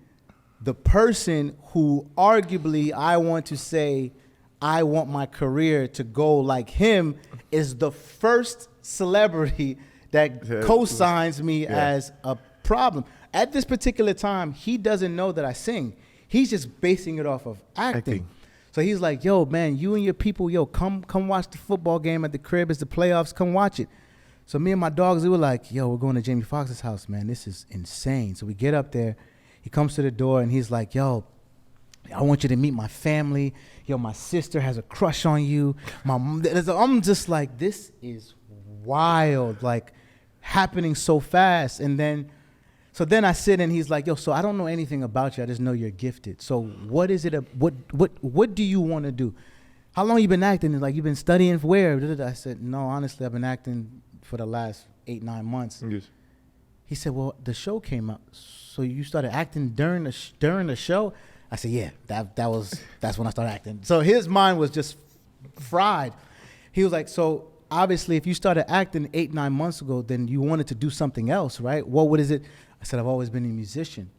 the person who arguably I want to say I want my career to go like him is the first celebrity that co-signs me as a problem. At this particular time, he doesn't know that I sing. He's just basing it off of acting. So he's like, yo, man, you and your people, yo, come watch the football game at the crib. It's the playoffs. Come watch it. So me and my dogs, we were like, yo, we're going to Jamie Foxx's house, man. This is insane. So we get up there. He comes to the door, and he's like, yo, I want you to meet my family. Yo, my sister has a crush on you. I'm just like, this is wild, like happening so fast. And then I sit, and he's like, yo, so I don't know anything about you. I just know you're gifted. So what is it? What do you want to do? How long you been acting? He's like, you've been studying for where? I said, no, honestly, I've been acting for the last 8-9 months. Yes. He said, well, the show came out. So you started acting during the show? I said, yeah, that's when I started acting. So his mind was just fried. He was like, so obviously if you started acting 8-9 months ago, then you wanted to do something else, right? What is it? I said, I've always been a musician.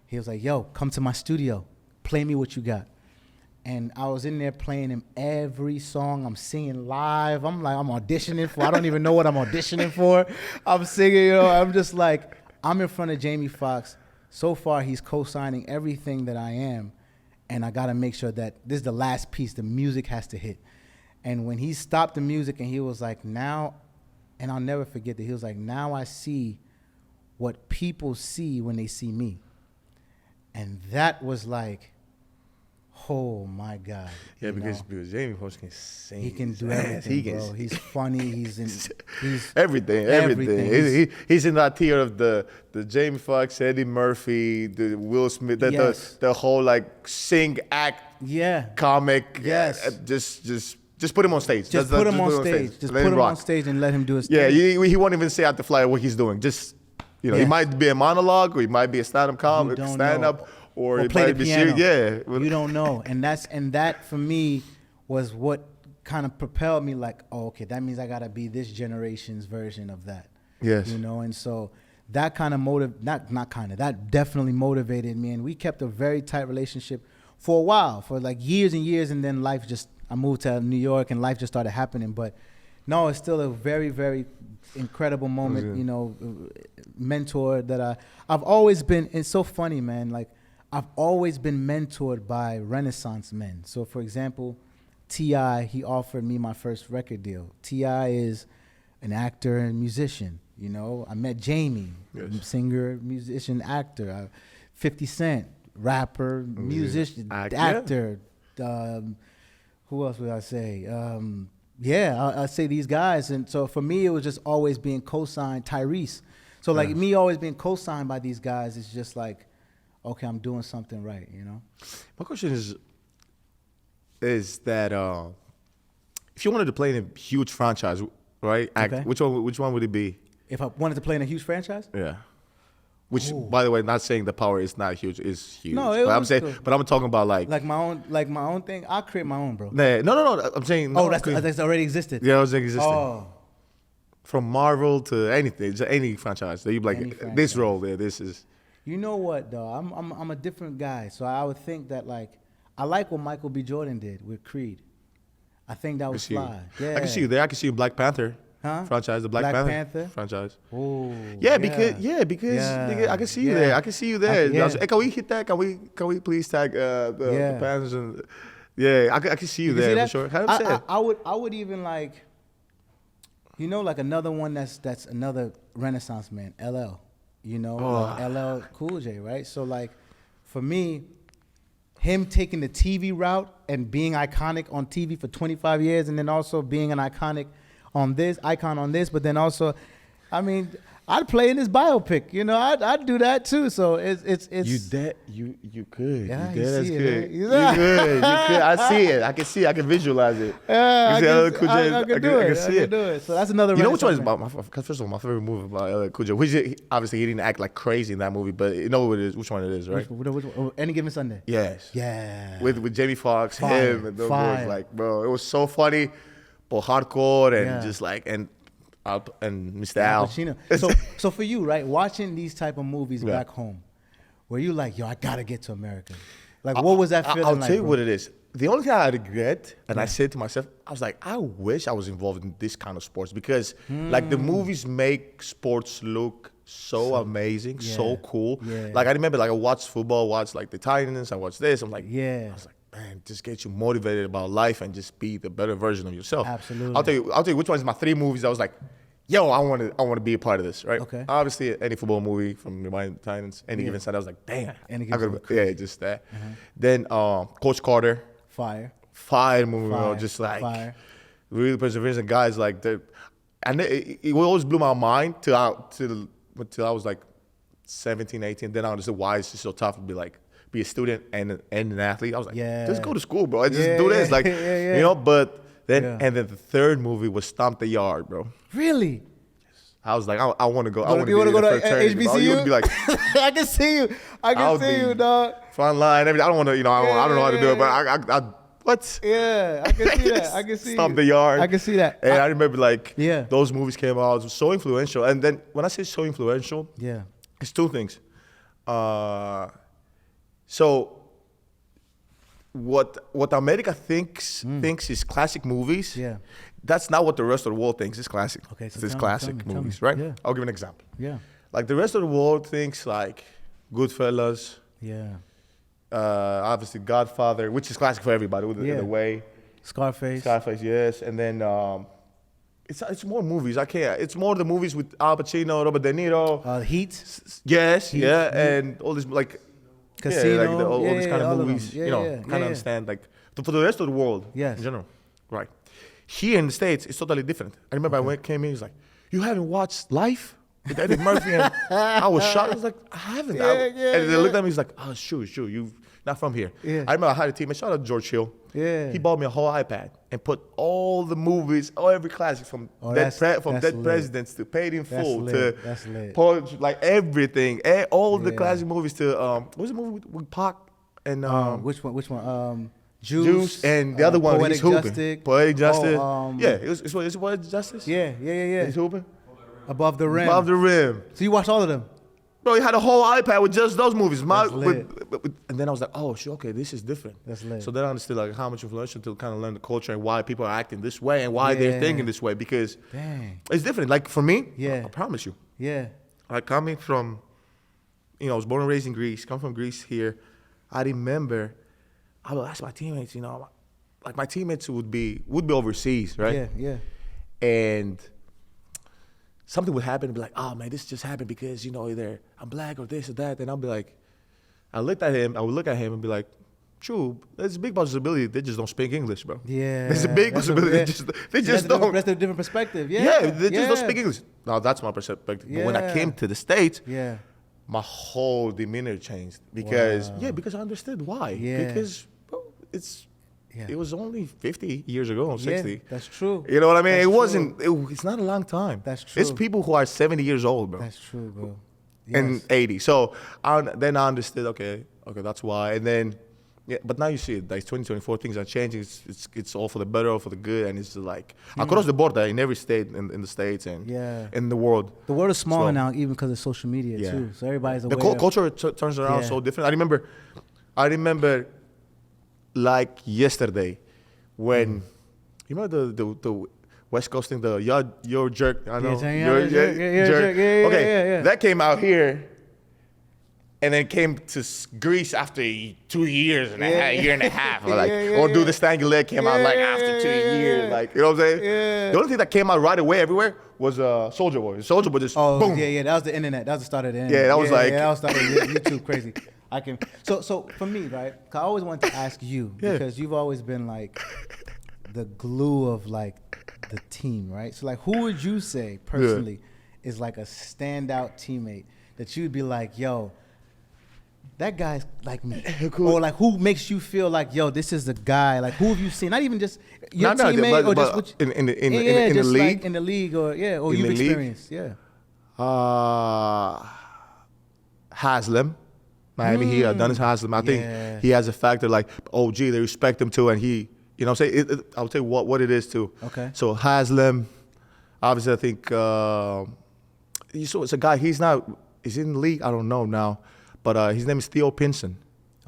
He was like, yo, come to my studio. Play me what you got. And I was in there playing him every song. I'm singing live. I'm like, I'm auditioning for. I don't even know what I'm auditioning for. I'm singing, I'm just like, I'm in front of Jamie Foxx. So far, he's co-signing everything that I am. And I got to make sure that this is the last piece. The music has to hit. And when he stopped the music and he was like, now, and I'll never forget that, he was like, now I see what people see when they see me. And that was like, oh my God. Yeah, because Jamie Foxx can sing. He can do everything, bro. He's funny. He's everything. He's in that tier of the Jamie Foxx, Eddie Murphy, the Will Smith, the whole like sing act comic. Yes. Just put him on stage. Just put him on stage. Just put him on stage and let him do his thing. Yeah, he won't even say at the flyer what he's doing. Just he might be a monologue, or he might be a stand-up comic, stand-up. Or play the piano. You don't know. And that for me was what kind of propelled me like, oh, okay, that means I got to be this generation's version of that. Yes. And so that kind of that definitely motivated me. And we kept a very tight relationship for a while, for like years and years. And then I moved to New York and life just started happening. But no, it's still a very, very incredible moment, mentor that I've always been. It's so funny, man. Like, I've always been mentored by Renaissance men. So, for example, T.I., he offered me my first record deal. T.I. is an actor and musician. I met Jamie, singer, musician, actor. 50 Cent, rapper, musician, actor. Who else would I say? I say these guys. And so for me, it was just always being co-signed. Tyrese. So like me always being co-signed by these guys is just like, okay, I'm doing something right, My question is that if you wanted to play in a huge franchise, right? Okay. Which one would it be? If I wanted to play in a huge franchise? Yeah. Which, by the way, not saying the power is not huge, is huge. No, but I'm talking about like my own thing. I'll create my own, bro. No. I'm saying that's already existed. Yeah, it was existing. Oh. From Marvel to anything, just any franchise that you like. This role there, this is. You know what though? I'm a different guy, so I would think that like I like what Michael B. Jordan did with Creed. I think that was fly. Yeah, I can see you there. I can see you in Black Panther franchise, the Black Panther franchise. Oh, because I can see you there. I can see you there. Hey, can we hit that? Can we please tag the Panthers? And I can see you there for sure. 100%. I would even like, like another one that's another Renaissance man, LL. Like LL Cool J, right? So like, for me, him taking the TV route and being iconic on TV for 25 years, and then also being an icon on this, but then also, I mean, I'd play in this biopic. You know, I'd do that too. So it's you could. Yeah, you you dead see it, good. right? You good. You could. I see it. I can see. I can visualize it. Yeah, You see LL Cool J? I can do it. I can see it. do it. So that's another. You know which one is Renaissance first of all, my favorite movie about LL Cool J? Which obviously he didn't act like crazy in that movie, but you know what it is, which one it is, right? Which Any Given Sunday. Yes. Yeah. With Jamie Foxx, Fire. him, and those Fire. boys, like, bro, it was so funny, but hardcore and Yeah. just like and Mr. Al Al. Pacino. So for you, right, watching these type of movies Yeah. back home, were you like, yo, I gotta get to America? Like, what was that feeling I'll like? tell you bro? what it is. The only thing I regret, and I said to myself, I was like, I wish I was involved in this kind of sports because, like, the movies make sports look so amazing, so cool. Yeah. Like, I remember, like, I watched football, watched like the Titans, I watched this. I'm like, Yeah. I was like, man, just get you motivated about life and just be the better version of yourself. Absolutely. I'll tell you which one's my 3 movies. I was like, yo, I want to be a part of this, right? Okay. Obviously, any football movie from the Titans, any given Sunday, I was like, damn. Any I Given gotta- Sunday. yeah, just that. Then Coach Carter, Fire. movie, Fire. just like Fire. really perseverance and guys like that. And it always blew my mind till I was like 17, 18. Then I understood why it's just so tough to be a student and an athlete. I was like, just go to school, bro. Just do this, like you know. But then and then the third movie was Stomp the Yard, bro. Really? I was like, I want to go. I want You to wanna go go to HBCU? You would be like, I can see you. I I'll can see be you, dog. front line, everything. I don't want to, I don't know how to do it, but I what? Yeah, I can see that. I can see Stomp you. the Yard. I can see that. And I remember Yeah. those movies came out. It was so influential. And then when I say so influential, Yeah. it's 2 things. So what America thinks is classic movies. Yeah. That's not what the rest of the world thinks is classic. Okay, so it's tell me, classic tell me. movies, right? Yeah. I'll give an example. Yeah. Like the rest of the world thinks like Goodfellas, Yeah. obviously Godfather, which is classic for everybody in a way. Scarface. Scarface, yes, and then it's more movies. It's more the movies with Al Pacino, Robert De Niro. Heat. Yes, Heat, yeah, Heat. and all this like Casino. yeah, like all these kind all of them. movies. Yeah, you know, yeah, kind yeah. of understand like for the rest of the world. Yes. In general, right? Here in the States, it's totally different. I remember when I came in, he's like, "You haven't watched Life with Eddie Murphy?" And I was shocked. I was like, "I haven't." And they looked at me. He's like, "Oh, sure, you've not from here." Yeah. I remember I had a teammate. Shout out to George Hill. Yeah. He bought me a whole iPad and put all the movies, every classic from that's Dead lit. Presidents to Paid in That's Full lit. to That's lit. like everything, all the Yeah. classic movies to what was the movie with Pac and Which one? Juice and the other one he's hooping. Justice. Poetic Justice. Oh, Yeah, it's Poetic Justice. Yeah. He's hooping Above the rim. above the rim. So you watched all of them? Bro, he had a whole iPad with just those movies. That's lit. And then I was like, oh, shit, okay, this is different. That's lit. So then I understood like how much influential to kind of learn the culture and why people are acting this way and why they're thinking this way because Dang. it's different. Like for me, Yeah. I promise you, Yeah. like coming from, I was born and raised in Greece, come from Greece here. I remember, I would ask my teammates, like my teammates would be overseas, right? Yeah. And something would happen and be like, oh man, this just happened because, either I'm black or this or that. And I'll be like, I would look at him and be like, true, there's a big possibility they just don't speak English, bro. Yeah. There's a big possibility they just don't. That's a different perspective. Yeah. Yeah, they just don't speak English. Now that's my perspective. But when I Yeah. came to the States, Yeah. my whole demeanor changed because Wow. because I understood why. Yeah. Because bro, it was only 50 years ago, 60. Yeah, that's true. You know what I mean? That's It's not a long time. That's It's true. people who are 70 years old, bro. That's true, bro. And Yes. 80. So then I understood, okay, that's why. And then, but now you see it, like 2024, things are changing. It's all for the better or for the good. And it's just like across the board in every state in the States and in the world. The world is smaller So- now, even because of social media too. So everybody's aware. The culture turns around Yeah. so different. I remember like yesterday when, you remember the West Coast thing, the you're jerk, I know. Yeah, You're jerk. Yeah, okay, yeah. that came out here and then came to Greece after 2 years and a year and a half. Or Do the Stangy Leg came out like after 2 years. Like, you know what I'm saying? Yeah. The only thing that came out right away everywhere was Soulja Boy. Soulja Boy just boom. Yeah, that was the internet. That was the start of the internet. Yeah, that was like- that was the start of YouTube crazy. So for me, right? 'Cause I always wanted to ask you because you've always been like the glue of like the team, right? So like, who would you say personally is like a standout teammate that you'd be like, yo, that guy's like me? Cool. Or like, who makes you feel like, yo, this is the guy? Like, who have you seen? Not even just your teammate, or just what in the just league, like in the league, or or in you've the league? experienced, Haslam, Miami Heat, Thanasis Haslam. I think he has a factor like, oh, gee, they respect him too, and he, you know what I'm saying? I'll tell you what it is too. Okay. So Haslam, obviously, I think, so it's a guy, is he in the league? I don't know now, but his name is Theo Pinson.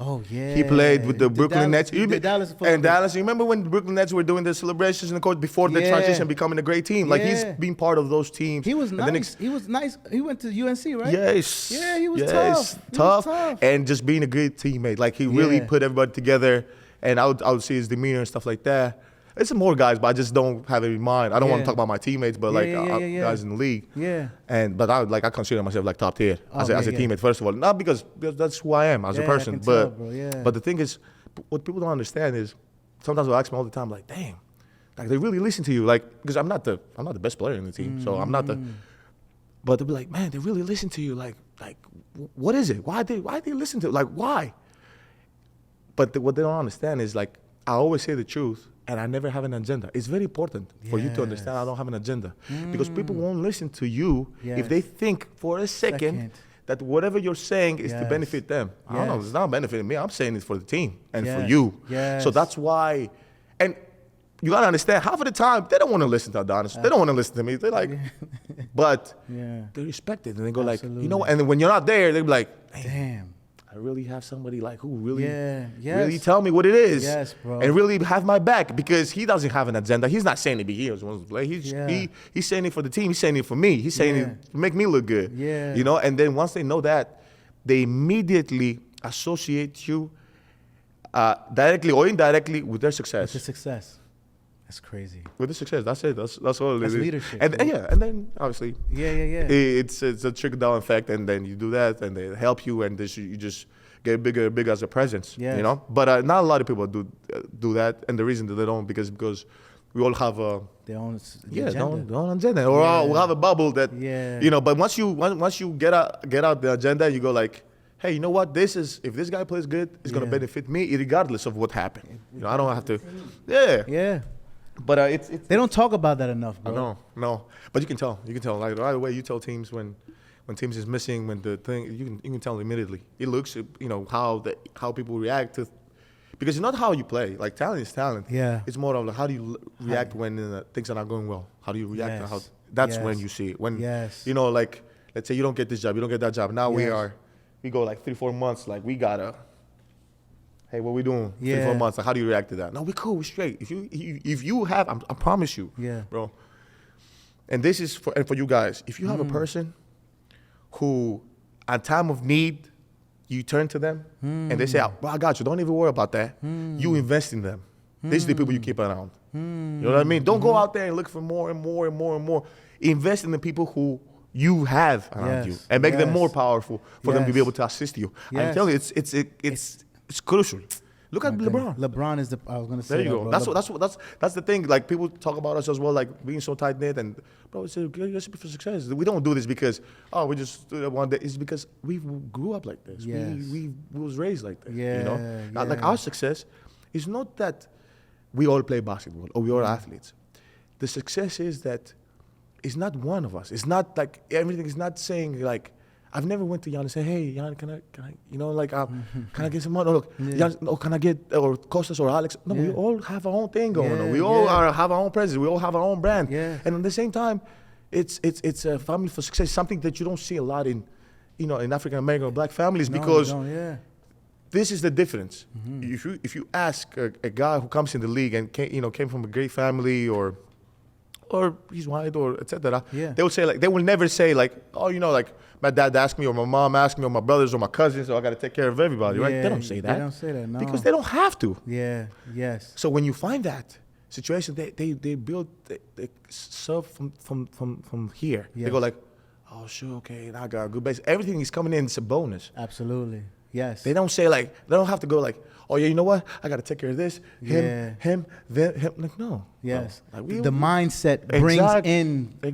Oh, yeah. He played with the Brooklyn Nets. Dallas. Dallas, you remember when the Brooklyn Nets were doing the celebrations in the court before the transition, becoming a great team? Like, he's been part of those teams. He was nice. He was nice. He went to UNC, right? Yes. Yeah, he was tough. tough. And just being a good teammate. Like, he really put everybody together. And I would see his demeanor and stuff like that. It's some more guys, but I just don't have it in mind. I don't want to talk about my teammates, but guys in the league. Yeah. But I consider myself like top tier as a teammate, first of all. Not because that's who I am as a person, but the thing is, what people don't understand is, sometimes they'll ask me all the time, like, damn, like they really listen to you, like, because I'm not the best player in the team, so I'm not the. But they'll be like, man, they really listen to you, like what is it? Why they listen to it? Like, why? But what they don't understand is, like, I always say the truth. And I never have an agenda. It's very important for you to understand I don't have an agenda. Because people won't listen to you if they think for a second that whatever you're saying is to benefit them. I don't know, it's not benefiting me. I'm saying it for the team and for you. So that's why, and you gotta understand, half of the time, they don't want to listen to Adonis. They don't want to listen to me. They're like, but they respect it. And they go like, you know, and then when you're not there, they're like, damn. I really have somebody like who really, really tell me what it is, and really have my back, because he doesn't have an agenda. He's not saying it be he wants to play. He's saying it for the team. He's saying it for me. He's saying it to make me look good. You know. And then once they know that, they immediately associate you directly or indirectly with their success. With the success. That's crazy. With the success, that's it. That's all it is. That's leadership. And then obviously, it's a trickle down effect, and then you do that, and they help you, and you just get bigger and bigger as a presence. You know. But not a lot of people do that, and the reason that they don't because we all have their own agenda, or we have a bubble that you know. But once you get out the agenda, you go like, hey, you know what? If this guy plays good, it's gonna benefit me regardless of what happened. You know, I don't have to. Yeah. But it's they don't talk about that enough, bro. No. But you can tell. Like right away, you tell teams when teams is missing, when the thing you can tell immediately. It looks, you know, how people react to, because it's not how you play. Like, talent is talent. Yeah. It's more of like, how do you react when things are not going well? How do you react to how? That's when you see it. When you know, like, let's say you don't get this job, you don't get that job. Now we go like 3-4 months. Like, we gotta. Hey, what we doing? 3-4 months. Like, how do you react to that? No, we cool. We straight. If you have, I promise you, bro. And this is for you guys. If you have a person who, at time of need, you turn to them and they say, "Bro, I got you. Don't even worry about that." You invest in them. These are the people you keep around. You know what I mean? Don't go out there and look for more and more and more and more. Invest in the people who you have around you and make them more powerful for them to be able to assist you. I'm telling you, it's crucial. Look at LeBron. LeBron is I was gonna say. There you go. That's the thing. Like, people talk about us as well, like being so tight knit, and bro, it's a great recipe for success. We don't do this because we just do that one day. It's because we grew up like this. We was raised like this. You know, like, our success is not that we all play basketball or we all athletes. The success is that it's not one of us. It's not like everything is not saying like. I've never went to Jan and said, hey, Jan, can I, you know, like, can I get some money? Or, look, Jan, can I get, or Costas or Alex? No, we all have our own thing going on. We all have our own presence. We all have our own brand. And at the same time, it's a family for success, something that you don't see a lot in, you know, in African American or black families, because this is the difference. If you ask a guy who comes in the league and came from a great family or he's white or etc. They will say, like, they will never say like, oh, you know, like, my dad asked me or my mom asked me or my brothers or my cousins, so I got to take care of everybody, right? They don't say that. They don't say that, no. Because they don't have to. Yes. So when you find that situation, they build they serve from here. They go like, oh, sure, okay, I got a good base. Everything is coming in, it's a bonus. Absolutely. Yes. They don't say like, they don't have to go like, oh yeah, you know what? I got to take care of this. Him. Like, no. Yes. No. Like, the mindset brings in the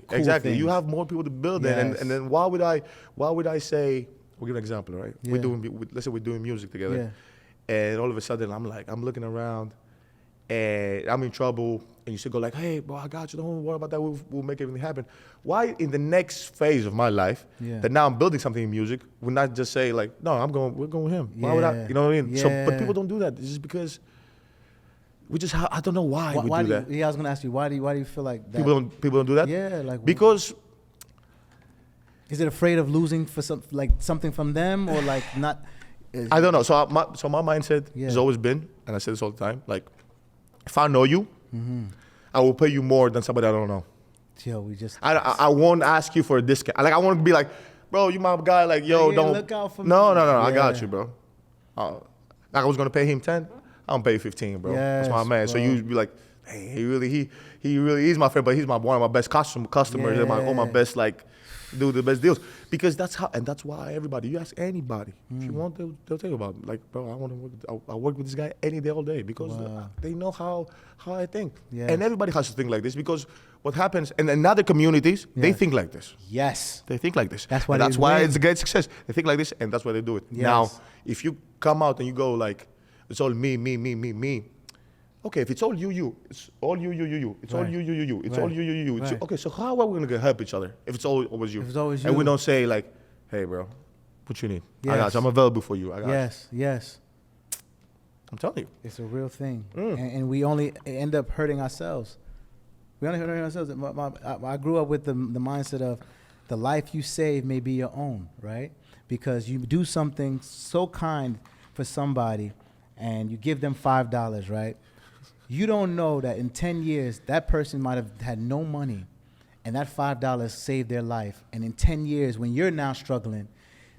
cool things. You have more people to build in, and then why would I say? We'll give an example, right? Yeah. Let's say we're doing music together, and all of a sudden I'm looking around, and I'm in trouble, and you should go like, hey, bro, I got you. Don't worry about that. We'll make everything happen. Why in the next phase of my life, that now I'm building something in music, would not just say like, no, we're going with him. Why would I? You know what I mean? Yeah. So, but people don't do that. It's just because we just I don't know why we do that. I was gonna ask you, why do you feel like that? People don't do that? Yeah, like because is it afraid of losing for something from them, or like not? I don't know. So my mindset has always been, and I say this all the time, like if I know you, I will pay you more than somebody I don't know. Yo, I won't ask you for a discount. Like I want to be like, bro, you my guy. Like yo, don't look out for me. No. I got you, bro. Like I was gonna pay him 10. I'm pay you 15, bro. Yes, that's my man. bro. So you be like, hey, he really is my friend, but he's one of my best customers and all my best like do the best deals, because that's why everybody, you ask anybody if you want, they'll tell you about it. Like, bro, I work with this guy any day, all day, because they know how I think. Yes. And everybody has to think like this, because what happens in other communities, they think like this. Yes. They think like this. That's why it's a great success. They think like this, and that's why they do it. Yes. Now, if you come out and you go like, it's all me. Okay, if it's all you, it's all you. It's all you. It's all you. Right. Okay, so how are we gonna help each other if it's always you? If it's always and you. we don't say like, hey, bro, what you need? Yes. I got you. I'm available for you. I got you. Yes. I'm telling you. It's a real thing, and we only end up hurting ourselves. I grew up with the mindset of the life you save may be your own, right? Because you do something so kind for somebody, and you give them $5, right? You don't know that in 10 years, that person might have had no money, and that $5 saved their life. And in 10 years, when you're now struggling,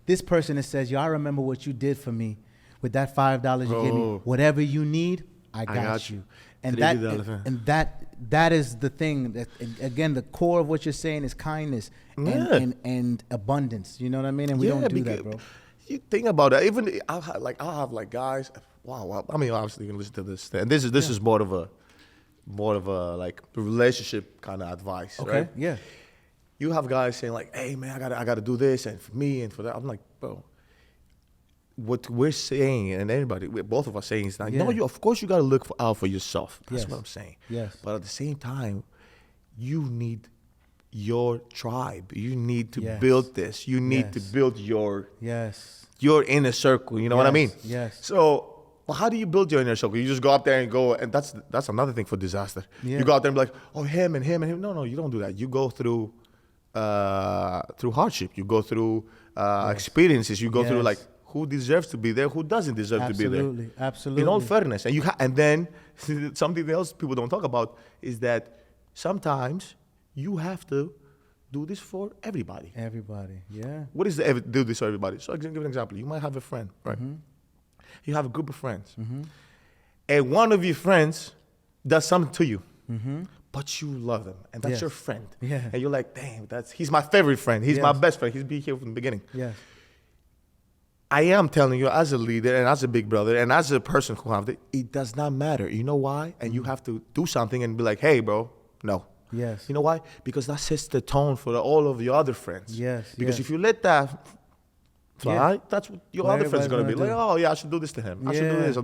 this person that says, yo, I remember what you did for me with that $5 you gave me. Whatever you need, I got you. And that is the thing. That, again, the core of what you're saying is kindness and abundance. You know what I mean? And we don't do that, bro. You think about that. Even I'll have like guys. Wow. I mean, obviously you can listen to this. And this is more of a like relationship kind of advice, right? Yeah. You have guys saying like, "Hey man, I gotta do this, and for me and for that." I'm like, bro, what we're saying, and anybody, both of us saying is that, no, of course you gotta look out for yourself. That's what I'm saying. Yes. But at the same time, you need your tribe. You need to build this. You need to build your inner circle. You know what I mean? Yes. So, well, how do you build your inner circle? You just go up there and go, and that's another thing for disaster. Yeah. You go out there and be like, oh, him and him and him. No, you don't do that. You go through hardship. You go through experiences. You go through like who deserves to be there, who doesn't deserve to be there. Absolutely. In all fairness, and then something else people don't talk about is that sometimes you have to do this for everybody. Yeah. What is do this for everybody? So I'll give an example. You might have a friend, right? Mm-hmm. You have a group of friends. Mm-hmm. And one of your friends does something to you. Mm-hmm. But you love them. And that's your friend. Yeah. And you're like, damn, he's my favorite friend. He's my best friend. He's been here from the beginning. Yeah. I am telling you, as a leader and as a big brother and as a person who have it does not matter. You know why? And you have to do something and be like, hey, bro, no. Yes. You know why? Because that sets the tone for all of your other friends. Yes. Because if you let that fly, that's what your other friends are going to be like, oh, yeah, I should do this to him. I should do this.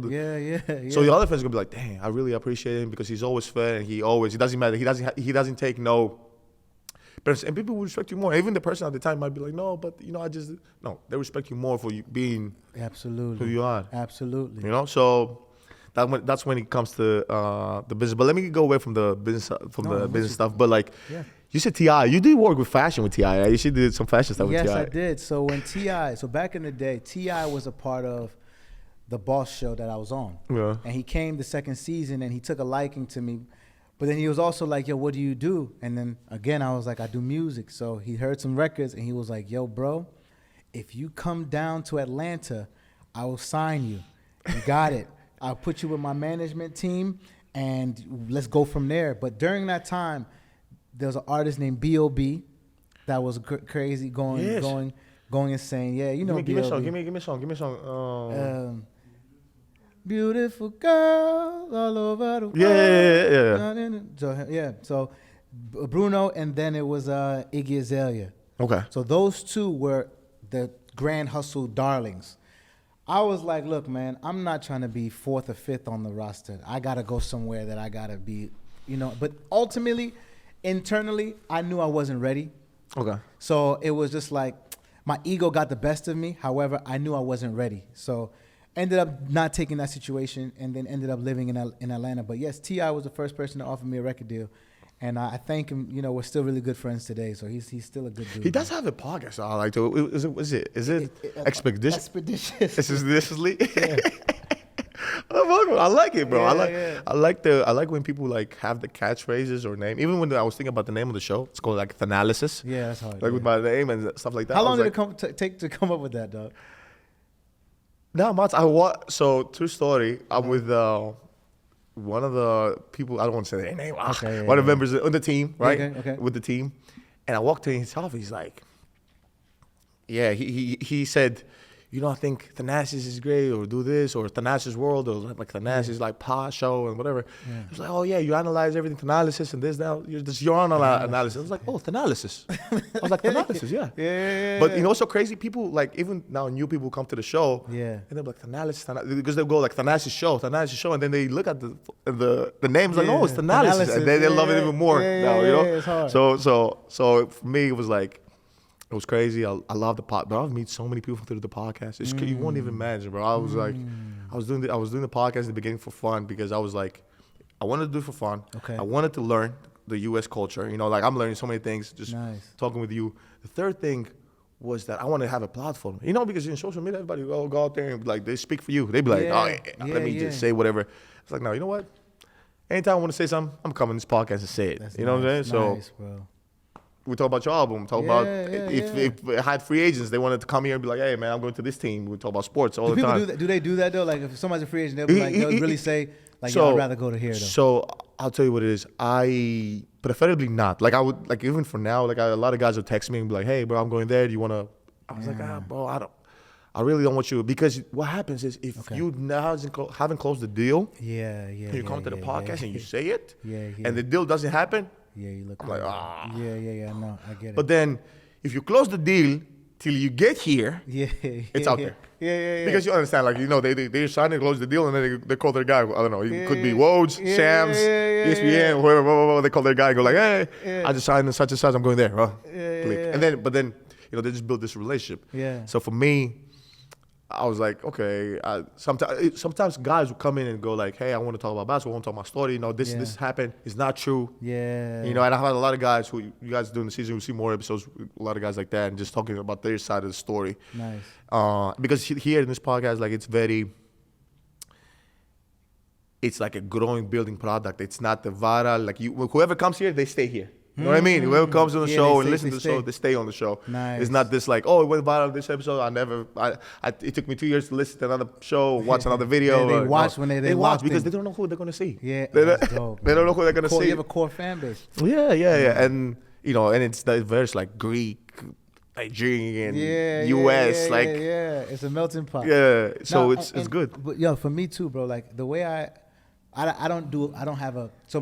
Yeah. So your other friends are going to be like, dang, I really appreciate him because he's always fair and he doesn't matter. He doesn't take no. And people will respect you more. Even the person at the time might be like, no, but, they respect you more for you being who you are. Absolutely. You know, so that's when it comes to the business. But let me go away from the business business stuff. But like, you said T.I. You did work with fashion with T.I. Right? You should do some fashion stuff with T.I. Yes, I did. So when so back in the day, T.I. was a part of the Boss show that I was on. Yeah. And he came the second season and he took a liking to me. But then he was also like, yo, what do you do? And then again, I was like, I do music. So he heard some records and he was like, yo, bro, if you come down to Atlanta, I will sign you. You got it. I'll put you with my management team and let's go from there. But during that time, there was an artist named B.O.B. that was crazy going Going Insane. Yeah, you know. Give me a song. B.O.B. Give me a song. Beautiful girl all over the world. Yeah. So Bruno, and then it was Iggy Azalea. Okay. So those two were the Grand Hustle darlings. I was like, look, man, I'm not trying to be fourth or fifth on the roster. I got to go somewhere that I got to be, But ultimately, internally, I knew I wasn't ready. Okay. So it was just like my ego got the best of me. However, I knew I wasn't ready. So ended up not taking that situation and then ended up living in Atlanta. But yes, T.I. was the first person to offer me a record deal. And I thank him. We're still really good friends today. So he's still a good dude. He does have a podcast. I like to. Is it Expeditious? Expeditiously. Yeah. I like it, bro. Yeah, I like when people like have the catchphrases or name. Even when I was thinking about the name of the show, it's called like Thanalysis. Yeah, that's hard. Like with my name and stuff like that. How long did it take to come up with that, dog? Not much. So true story. I'm with one of the people. I don't want to say their name. Okay, one of the members on the team, right? Okay. With the team, and I walked in his office. He's like, "Yeah." He said, I think Thanasis is great, or do this, or Thanasis World, or like Thanasis like pod show and whatever. Yeah. He was like, "Oh yeah, you analyze everything, Thanalysis and this now. You're on analysis." I was like, "Oh, Thanalysis." I was like, "Thanalysis, yeah." Yeah. But what's so crazy? People like even now new people come to the show. Yeah. And they're like Thanalysis, because they'll go like Thanasis show, and then they look at the names like, "Oh, it's Thanalysis," and they love it even more now. It's hard. So for me, it was like. It was crazy. I love the pod, bro. I've met so many people through the podcast. You won't even imagine, bro. I was like, I was doing the podcast in the beginning for fun because I was like, I wanted to do it for fun. Okay. I wanted to learn the U.S. culture. Like I'm learning so many things just talking with you. The third thing was that I want to have a platform. Because in social media, everybody go out there and like they speak for you. They be like, let me just say whatever. It's like, no, you know what? Anytime I want to say something, I'm coming to this podcast and say it. That's you know what I'm saying? Nice, bro. We talk about your album. Talk about if I had free agents, they wanted to come here and be like, "Hey, man, I'm going to this team." We talk about sports all the time. Do they do that though? Like if somebody's a free agent, they'll be like, they'll really say, like, I'd rather go to here though. So I'll tell you what it is. I preferably not. Like I would, like even for now, like a lot of guys will text me and be like, "Hey, bro, I'm going there. Do you want to?" I was like, bro, I really don't want you, because what happens is if you now haven't closed the deal, and you come to the podcast and you say it, and the deal doesn't happen. Yeah, you look like, no, I get it. But then, if you close the deal till you get here, it's out there. Yeah. Because you understand, like, they sign and close the deal, and then they call their guy. I don't know. It could be Woj, Shams, ESPN, whoever. They call their guy and go like, hey, I just signed in such and such. I'm going there. Click. And then, they just build this relationship. Yeah. So for me, I was like, okay. Sometimes guys will come in and go like, hey, I want to talk about basketball. I want to talk about my story. This happened. It's not true. Yeah. And I've had a lot of guys who, you guys during the season, we see more episodes, a lot of guys like that, and just talking about their side of the story. Nice. Because here in this podcast, like, it's like a growing, building product. It's not the viral. Like, whoever comes here, they stay here. You know what I mean? Whoever comes on the show and listens to the show, they stay on the show. Nice. It's not this like, oh, it went viral this episode. It took me 2 years to listen to another show, watch another video. They watch when they watch because they don't know who they're gonna see. Yeah, that's dope. They don't know who they're gonna see. You have a core fan base. Yeah. And and it's diverse, like Greek, Nigerian, US, it's a melting pot. Yeah, so it's good. But for me too, bro. Like the way I don't have a so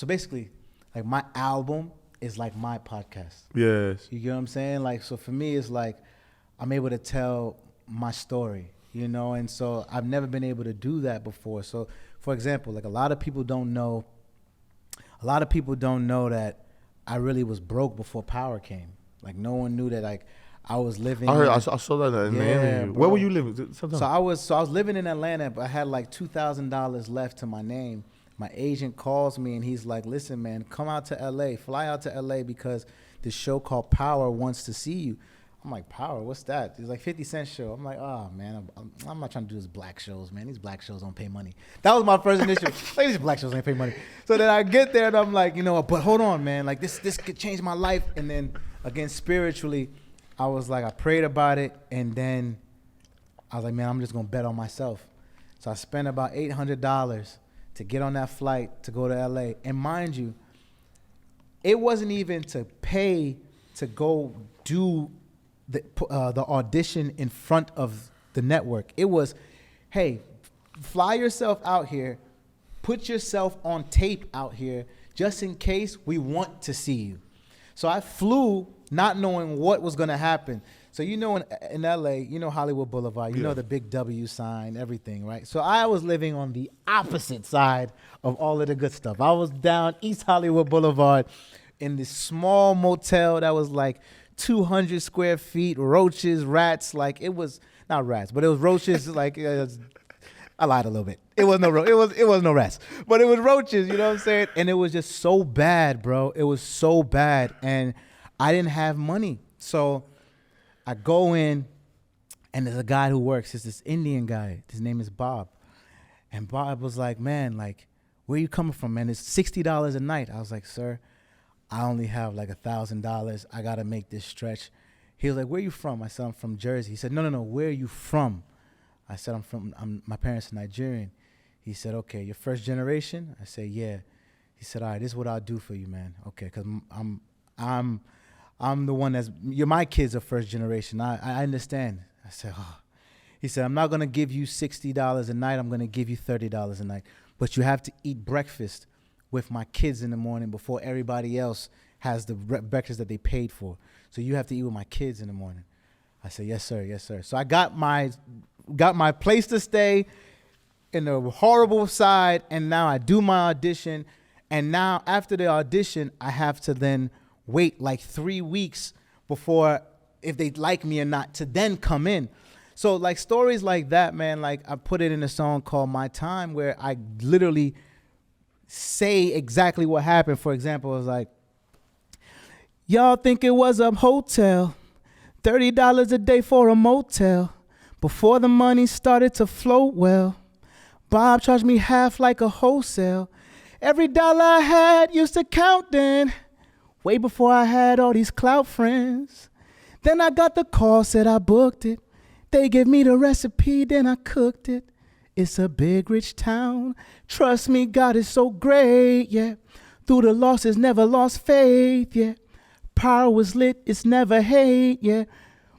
basically, like my album is like my podcast. Yes. You get what I'm saying? Like, so for me, it's like I'm able to tell my story, and so I've never been able to do that before. So, for example, like a lot of people don't know that I really was broke before Power came. Like no one knew that like I was living. I saw that in Miami. Where were you living? So I was living in Atlanta, but I had like $2,000 left to my name. My agent calls me and he's like, listen, man, come out to LA, fly out to LA because this show called Power wants to see you. I'm like, Power, what's that? He's like, 50 Cent show. I'm like, oh, man, I'm not trying to do these black shows, man. These black shows don't pay money. That was my first initial. Like, these black shows ain't pay money. So then I get there and I'm like, but hold on, man. Like, this could change my life. And then, again, spiritually, I was like, I prayed about it. And then I was like, man, I'm just going to bet on myself. So I spent about $800 to get on that flight to go to LA. And mind you, it wasn't even to pay to go do the audition in front of the network. It was, hey, fly yourself out here, put yourself on tape out here, just in case we want to see you. So I flew not knowing what was going to happen. So in LA, Hollywood Boulevard, you know the big W sign, everything, right? So I was living on the opposite side of all of the good stuff. I was down East Hollywood Boulevard in this small motel that was like 200 square feet, roaches, rats. Like, it was not rats, but it was roaches. Like, I lied a little bit. It was no rats, but it was roaches. You know what I'm saying? And it was just so bad, bro. It was so bad, and I didn't have money. So I go in, and there's a guy who works. It's this Indian guy. His name is Bob, and Bob was like, "Man, like, where you coming from, man? It's $60 a night." I was like, "Sir, I only have like $1,000. I gotta make this stretch." He was like, "Where you from?" I said, "I'm from Jersey." He said, No. Where are you from?" I said, my parents are Nigerian. He said, "Okay, you're first generation?" I said, "Yeah." He said, "All right, this is what I'll do for you, man. Okay, because I'm the one you're my kids are first generation. I understand." I said, "Oh." He said, "I'm not going to give you $60 a night. I'm going to give you $30 a night. But you have to eat breakfast with my kids in the morning before everybody else has the breakfast that they paid for. So you have to eat with my kids in the morning." I said, "Yes, sir. Yes, sir." So I got my place to stay in the horrible side, and now I do my audition. And now after the audition, I have to then wait like 3 weeks before, if they like me or not, to then come in. So like stories like that, man, like I put it in a song called My Time, where I literally say exactly what happened. For example, it was like, "Y'all think it was a hotel, $30 a day for a motel. Before the money started to float well, Bob charged me half like a wholesale. Every dollar I had used to count then, way before I had all these clout friends. Then I got the call, said I booked it. They gave me the recipe, then I cooked it. It's a big, rich town. Trust me, God is so great, yeah. Through the losses, never lost faith, yeah. Power was lit, it's never hate, yeah.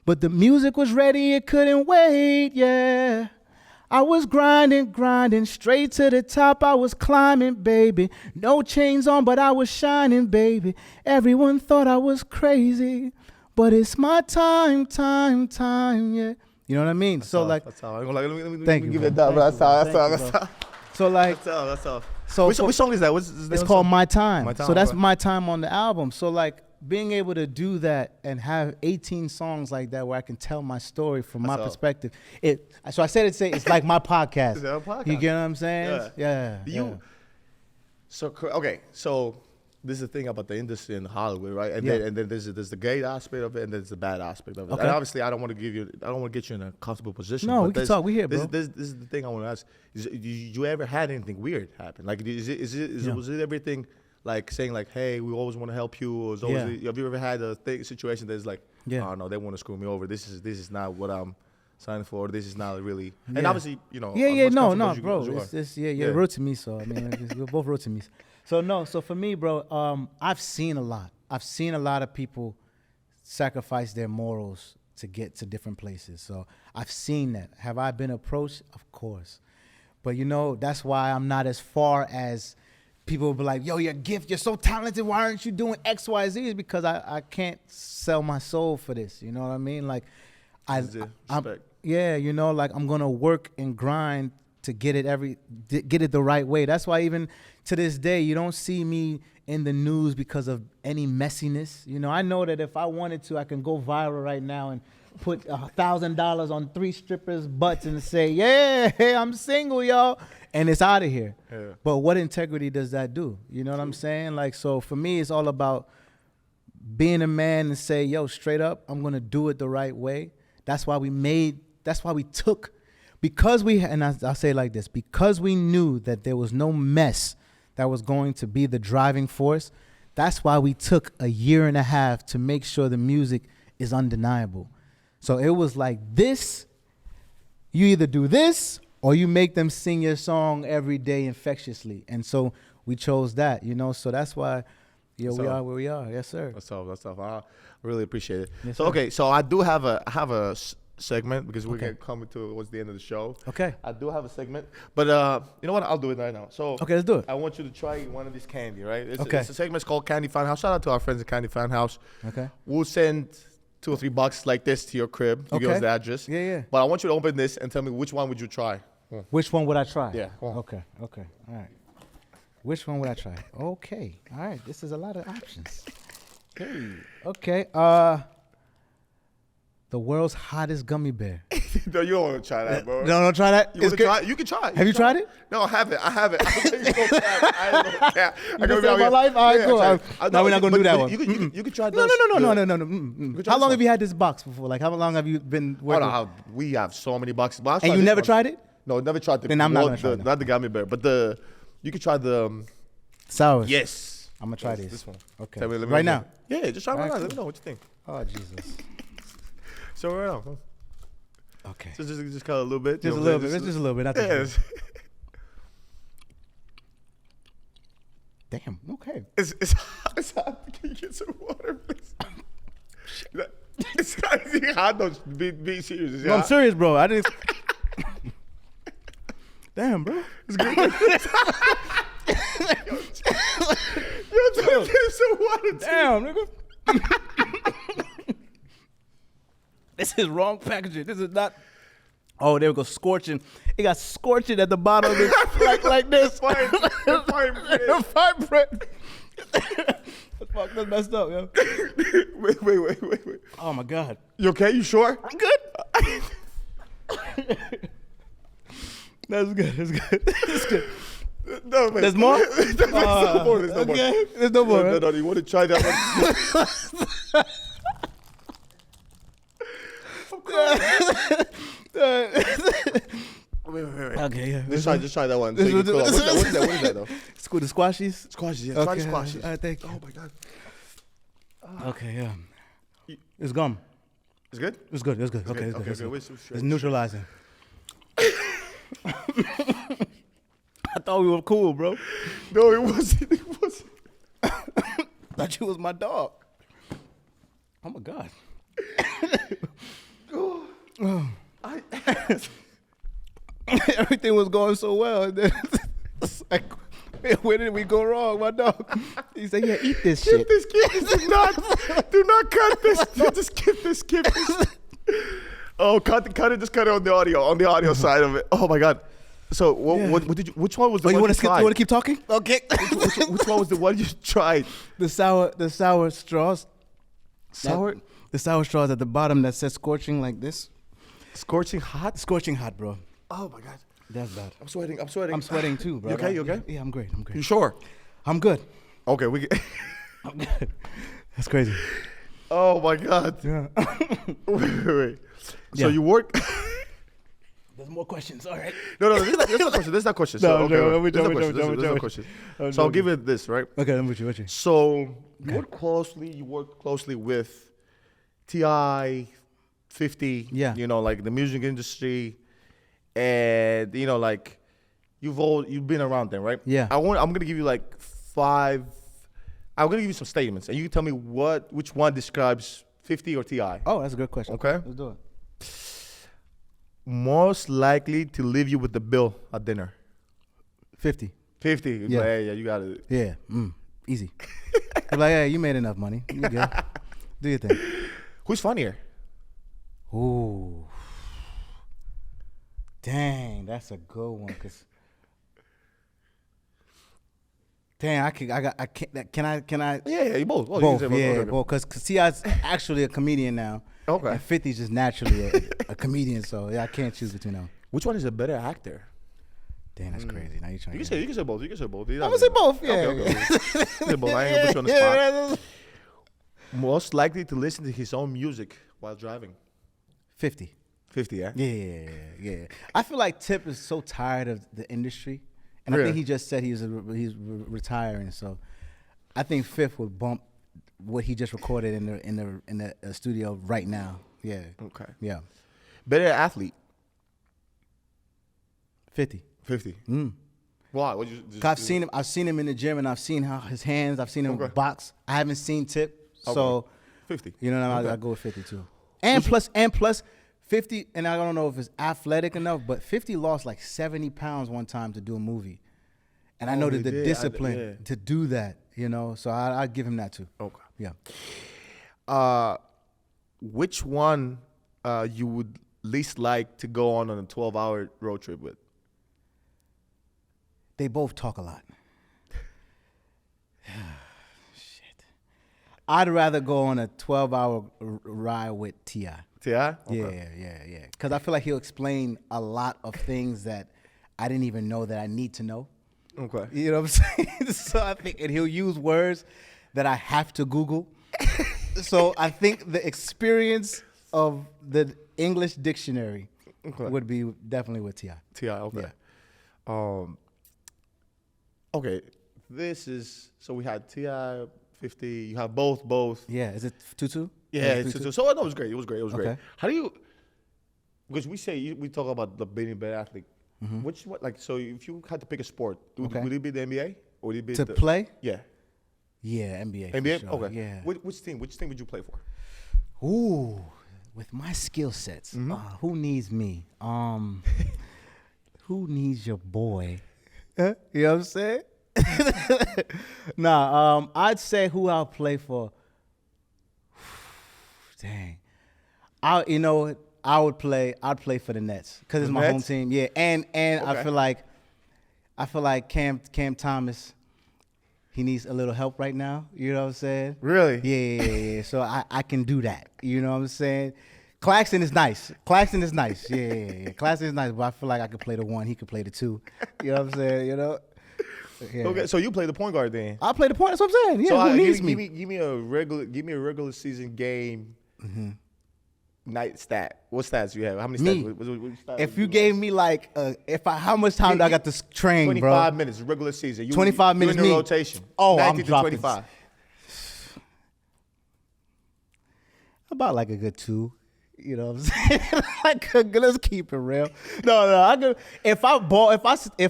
But the music was ready, it couldn't wait, yeah. I was grinding, straight to the top. I was climbing, baby. No chains on, but I was shining, baby. Everyone thought I was crazy, but it's my time, yeah." You know what I mean? That's so tough. like, that's tough. Let me thank you, give bro. it that. That's Thank tough. So like, That's tough. so Which song is that? What's the name it's of called the song? My Time. My Time, So that's bro. My Time on the album. So like, being able to do that and have 18 songs like that where I can tell my story from my That's perspective. So I said it's like my podcast. It's our podcast. You get what I'm saying? Yeah. So this is the thing about the industry in Hollywood, right? And Yeah. then there's the great aspect of it, and there's the bad aspect of it. Okay. And obviously, I don't want to get you in a comfortable position. No, but we can talk. We here, bro. This is the thing I want to ask: you ever had anything weird happen? Like, was it everything like saying like, "Hey, we always want to help you"? Or have you ever had a situation that's like, "Oh no, they want to screw me over. This is not what I'm signing for. This is not really." And obviously, no, bro. You're Rotimi, so I mean, we're both Rotimis. So for me, bro, I've seen a lot. I've seen a lot of people sacrifice their morals to get to different places. So I've seen that. Have I been approached? Of course. But that's why I'm not as far as people will be like, "Yo, your gift, you're so talented. Why aren't you doing X, Y, Z?" It's because I can't sell my soul for this. You know what I mean? Like, I'm like, I'm gonna work and grind to get it the right way. That's why even to this day, you don't see me in the news because of any messiness. I know that if I wanted to, I can go viral right now and put $1,000 on 3 strippers' butts and say, "Yeah, hey, I'm single, y'all," and it's out of here. Yeah. But what integrity does that do? You know what I'm saying? Like, so for me, it's all about being a man and say, "Yo, straight up, I'm gonna do it the right way." That's why I'll say it like this, because we knew that there was no mess that was going to be the driving force. That's why we took a year and a half to make sure the music is undeniable. So it was like this, you either do this or you make them sing your song every day infectiously. And so we chose that, so that's why we are where we are. Yes, sir. That's tough. Really appreciate it. Yes, So sir. okay, so I do have a segment because we're Okay. coming towards the end of the show. Okay. I do have a segment, but you know what? I'll do it right now. So Okay, let's do it. I want you to try one of these candy, right? Okay. It's a segment. It's called Candy FunHouse. Shout out to our friends at Candy FunHouse. Okay. We'll send $2 or $3 like this to your crib. You give Okay. us the address. Yeah, yeah. But I want you to open this and tell me which one would you try. Which one would I try? Yeah, go on. Okay. All right. Which one would I try? Okay. All right. This is a lot of options. Hey. Okay. The world's hottest gummy bear. No, you don't want to try that, bro. No, don't try that. You It's want to good. try it? You can try it. Have you tried it? No, I haven't. I ain't gonna cap. You just saved my life? All right, cool. No, we're not gonna do that one. You can try No. this. No. could try How long this have you had this box before? Like, how long have you been Hold working? on, we have so many boxes. But I'll And try you this never one. tried it? No, never tried the. Then I'm not gonna try that. Not the gummy bear, but you can try the. Sours. Yes. I'm gonna try This one. Okay. Tell me, let me Right know. now. Yeah, just try it All right right, now. Let cool. me know what you think. Oh Jesus. So right now. Okay. So just cut a little bit. Just a little bit. It's just a little bit. Not that Yes. much. Damn. Okay. It's hot. Can you get some water, please? It's hot. Though. Be serious. It's No, I'm hot. serious, bro. I didn't. Damn, bro. It's good. Yo, get some water. Damn, nigga. This is wrong packaging. This is not. Oh, there we go. Scorching. It got scorching at the bottom of it, like this. Fine print. Fine print. That's messed up, yo. Wait. Oh my God. You okay? You sure? I'm good. That's good. That's good. No, man. There's more? There's no more. There's no more. Okay. There's no more. No, Right? no, you want to try that one? Wait. Okay, yeah. Just try that one. So This you was- can fill out. What is that though? School the squashies. Squashes, yeah. Try the Okay. squashes. All right, thank you. Oh my God. Okay, yeah. It's gum. It's good? It's good. Okay, it's good. Okay. It's good. Wait, so It's neutralizing. I thought we were cool, bro. No, it wasn't. It wasn't. Thought you was my dog. Oh my God. Everything was going so well. And then it's like, where did we go wrong, my dog? He said, "Yeah, eat this shit." Skip this. Do not cut this. Just skip this. Oh, cut it. Just cut it on the audio side of it. Oh my God. So what did you? Which one was the Oh, one you want you to skip? tried? You want to keep talking? Okay. Which one was the one you tried? The sour straws. Sour, The sour straws at the bottom that says scorching like this. scorching hot. Scorching hot, bro. Oh my God. That's bad. I'm sweating. I'm sweating too, bro. You okay? You okay? Yeah, I'm great. You sure? I'm good. Okay, we. I'm good. That's crazy. Oh my God. Yeah. Wait. So Yeah. you work? There's more questions. All right. No. This is not question. No, So, no, okay, we this is not don't, question. we don't, This is not we question. don't. So I'll give it this, right? Okay, I'm with you. So you work closely with T.I., 50. Yeah. You know, like the music industry, and you know, like you've been around them, right? Yeah. I'm gonna give you like 5. I'm gonna give you some statements, and you can tell me which one describes 50 or T.I. Oh, that's a good question. Okay. Let's do it. Most likely to leave you with the bill at dinner. 50. 50. Yeah. Yeah, you got it. Yeah. Easy. I'm like, yeah, you made enough money. You good. Do your thing. Who's funnier? Ooh. Dang, that's a good one. Cause dang, can I? Yeah, you both. Both, you can say yeah, both. both. Cause T.I.'s actually a comedian now. Okay. And 50's just naturally a comedian, so yeah, I can't choose between them. Which one is a better actor? Damn, that's crazy. Now you're trying. You can say both. You can say both. I'm gonna say both. Yeah. Okay. Say both. I ain't gonna put you on the spot. Most likely to listen to his own music while driving. 50. 50, yeah? Yeah. I feel like Tip is so tired of the industry, and I Really? think he just said he's retiring. So I think Fifth would bump what he just recorded in the studio right now. Yeah. Okay. Yeah. Better athlete. 50. 50. Why? What you? I've seen him. I've seen him in the gym, and I've seen how his hands. I've seen him Okay. box. I haven't seen Tip, so 50. You know what I mean? Okay. I go with 50 too. And plus 50, and I don't know if it's athletic enough, but 50 lost like 70 pounds one time to do a movie. And I know that the discipline to do that, you know, so I'd give him that too. Okay. Yeah. Which one you would least like to go on a 12-hour road trip with? They both talk a lot. Shit. I'd rather go on a 12-hour ride with T.I. T.I.? Okay. Yeah. Because I feel like he'll explain a lot of things that I didn't even know that I need to know. Okay. You know what I'm saying? So I think, and he'll use words that I have to Google. So I think the experience of the English dictionary would be definitely with T.I. T.I., okay. Yeah. Okay, this is, so we had T.I., 50, you have both. Yeah, is it 2-2? Yeah, it's 2-2. So no, it was great. It was great. Okay. How do you, because we talk about the being a better athlete. So if you had to pick a sport, would it be the NBA? Or would it be play? Yeah. Yeah, NBA. NBA? Sure. Okay. Yeah. Which team would you play for? Ooh, with my skill sets, who needs me? Who needs your boy? You know what I'm saying? I'd say who I'll play for. Dang, I'd play for the Nets because it's my home team. Yeah, and okay. I feel like Cam Thomas, he needs a little help right now. You know what I'm saying? Really? Yeah. So I can do that. You know what I'm saying? Claxton is nice. Yeah. Claxton is nice, but I feel like I could play the 1. He could play the 2. You know what I'm saying? You know? Yeah. Okay, so you play the point guard then? I play the point. That's what I'm saying. Yeah, so who needs me? me? Give me a regular season game night stat. What stats do you have? How many stats? What stats if you gave me like, how much time do I got to train, 25 bro? 25 minutes, regular season. 25 minutes. In the rotation. Oh, 19 I'm to dropping 25. About like a good 2. You know what I'm saying? Let's keep it real. No. If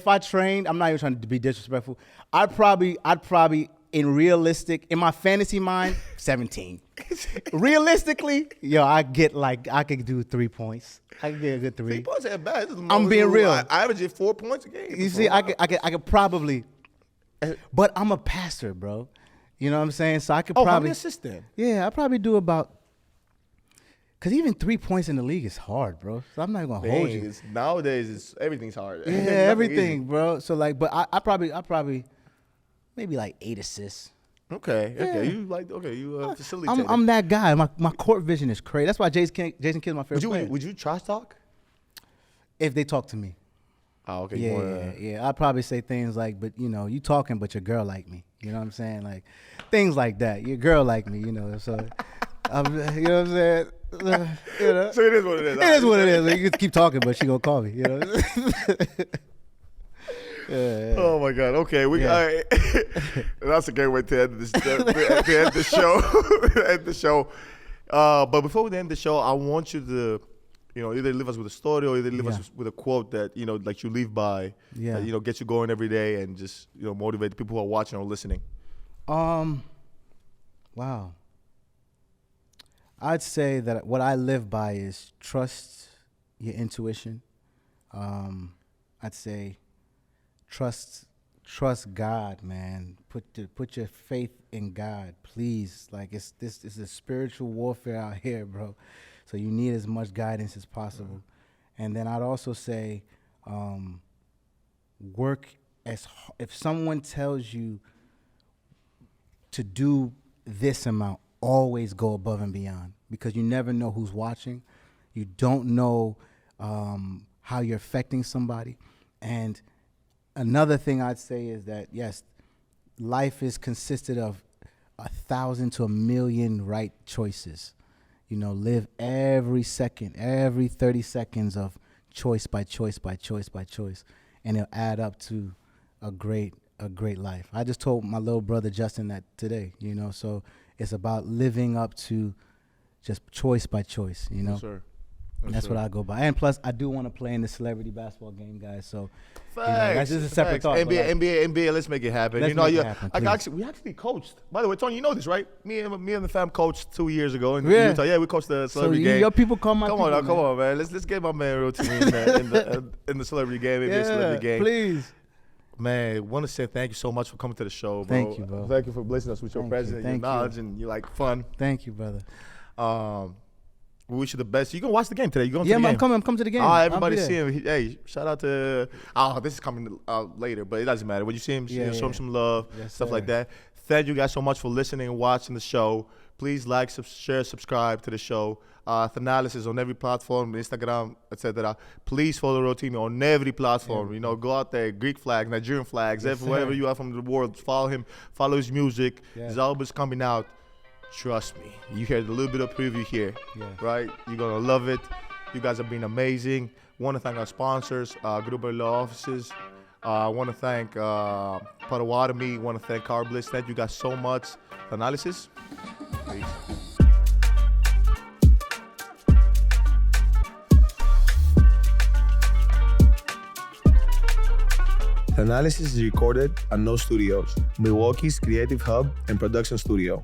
I trained, I'm not even trying to be disrespectful. I'd probably in my fantasy mind, 17. Realistically, I could do 3 points. I could get a good 3. 3 points ain't bad. I'm being real. I average 4 points a game. You see, I could probably, but I'm a passer, bro. You know what I'm saying? So I could probably. How many assists then? Yeah, I probably do about. Because even 3 points in the league is hard, bro. So I'm not going to hold you. Nowadays, everything's hard. Yeah, everything, bro. So, but I probably maybe like 8 assists. Okay. Yeah. You facilitate. I'm that guy. My court vision is crazy. That's why Jason Kidd is my favorite player. Would you trash talk? If they talk to me. Oh, okay. Yeah. I'd probably say things like, but, you talking, but your girl like me. You know what I'm saying? Like, things like that. Your girl like me, So, you know what I'm saying? So it is what it is. It is what it is. You can keep talking, but she gonna call me. Yeah. Oh my God. Okay, that's a great way to end this. To end the show. End the show. But before we end the show, I want you to, either leave us with a story or either leave us with a quote that like you live by. Yeah. That, gets you going every day and just motivate the people who are watching or listening. Wow. I'd say that what I live by is trust your intuition. I'd say trust God, man. Put your faith in God, please. Like it's a spiritual warfare out here, bro. So you need as much guidance as possible. And then I'd also say, work as hard. If someone tells you to do this amount, always go above and beyond, because you never know who's watching. You don't know how you're affecting somebody. And another thing I'd say is that, yes, life is consisted of 1,000 to 1,000,000 right choices. Live every second, every 30 seconds of choice by choice by choice by choice, and it'll add up to a great life. I just told my little brother Justin that today, so it's about living up to just choice by choice, Yes, sir. That's what I go by. And plus, I do want to play in the celebrity basketball game, guys. So Facts. that's just a separate thought. NBA, let's make it happen. Let's make it happen, We actually coached. By the way, Tony, you know this, right? Me and the fam coached 2 years ago in Yeah. Utah. Yeah, we coached the So celebrity game. your people call my Come on, man. Let's get my man Rotimi in the celebrity game, NBA celebrity game. Please. Man, want to say thank you so much for coming to the show, bro. Thank you, bro. Thank you for blessing us with your presence, your knowledge, and your fun. Thank you, brother. We wish you the best. You gonna watch the game today? You going to Yeah, the game? I'm coming to the game. Everybody's seeing him. Hey, shout out to. This is coming later, but it doesn't matter. When you see him, show him some love, stuff like that. Thank you guys so much for listening and watching the show. Please like, share, subscribe to the show. Thanalysis on every platform, Instagram, etc. Please follow Rotimi on every platform. Yeah. Go out there, Greek flags, Nigerian flags, wherever you are from the world. Follow him. Follow his music. Yeah. His album is coming out. Trust me. You heard a little bit of preview here, right? You're going to love it. You guys have been amazing. Want to thank our sponsors, Gruber Law Offices. I want to thank Rotimi. Want to thank Carbliss. Thank you guys so much. Thanalysis. Peace. Thanalysis is recorded at No Studios, Milwaukee's creative hub and production studio.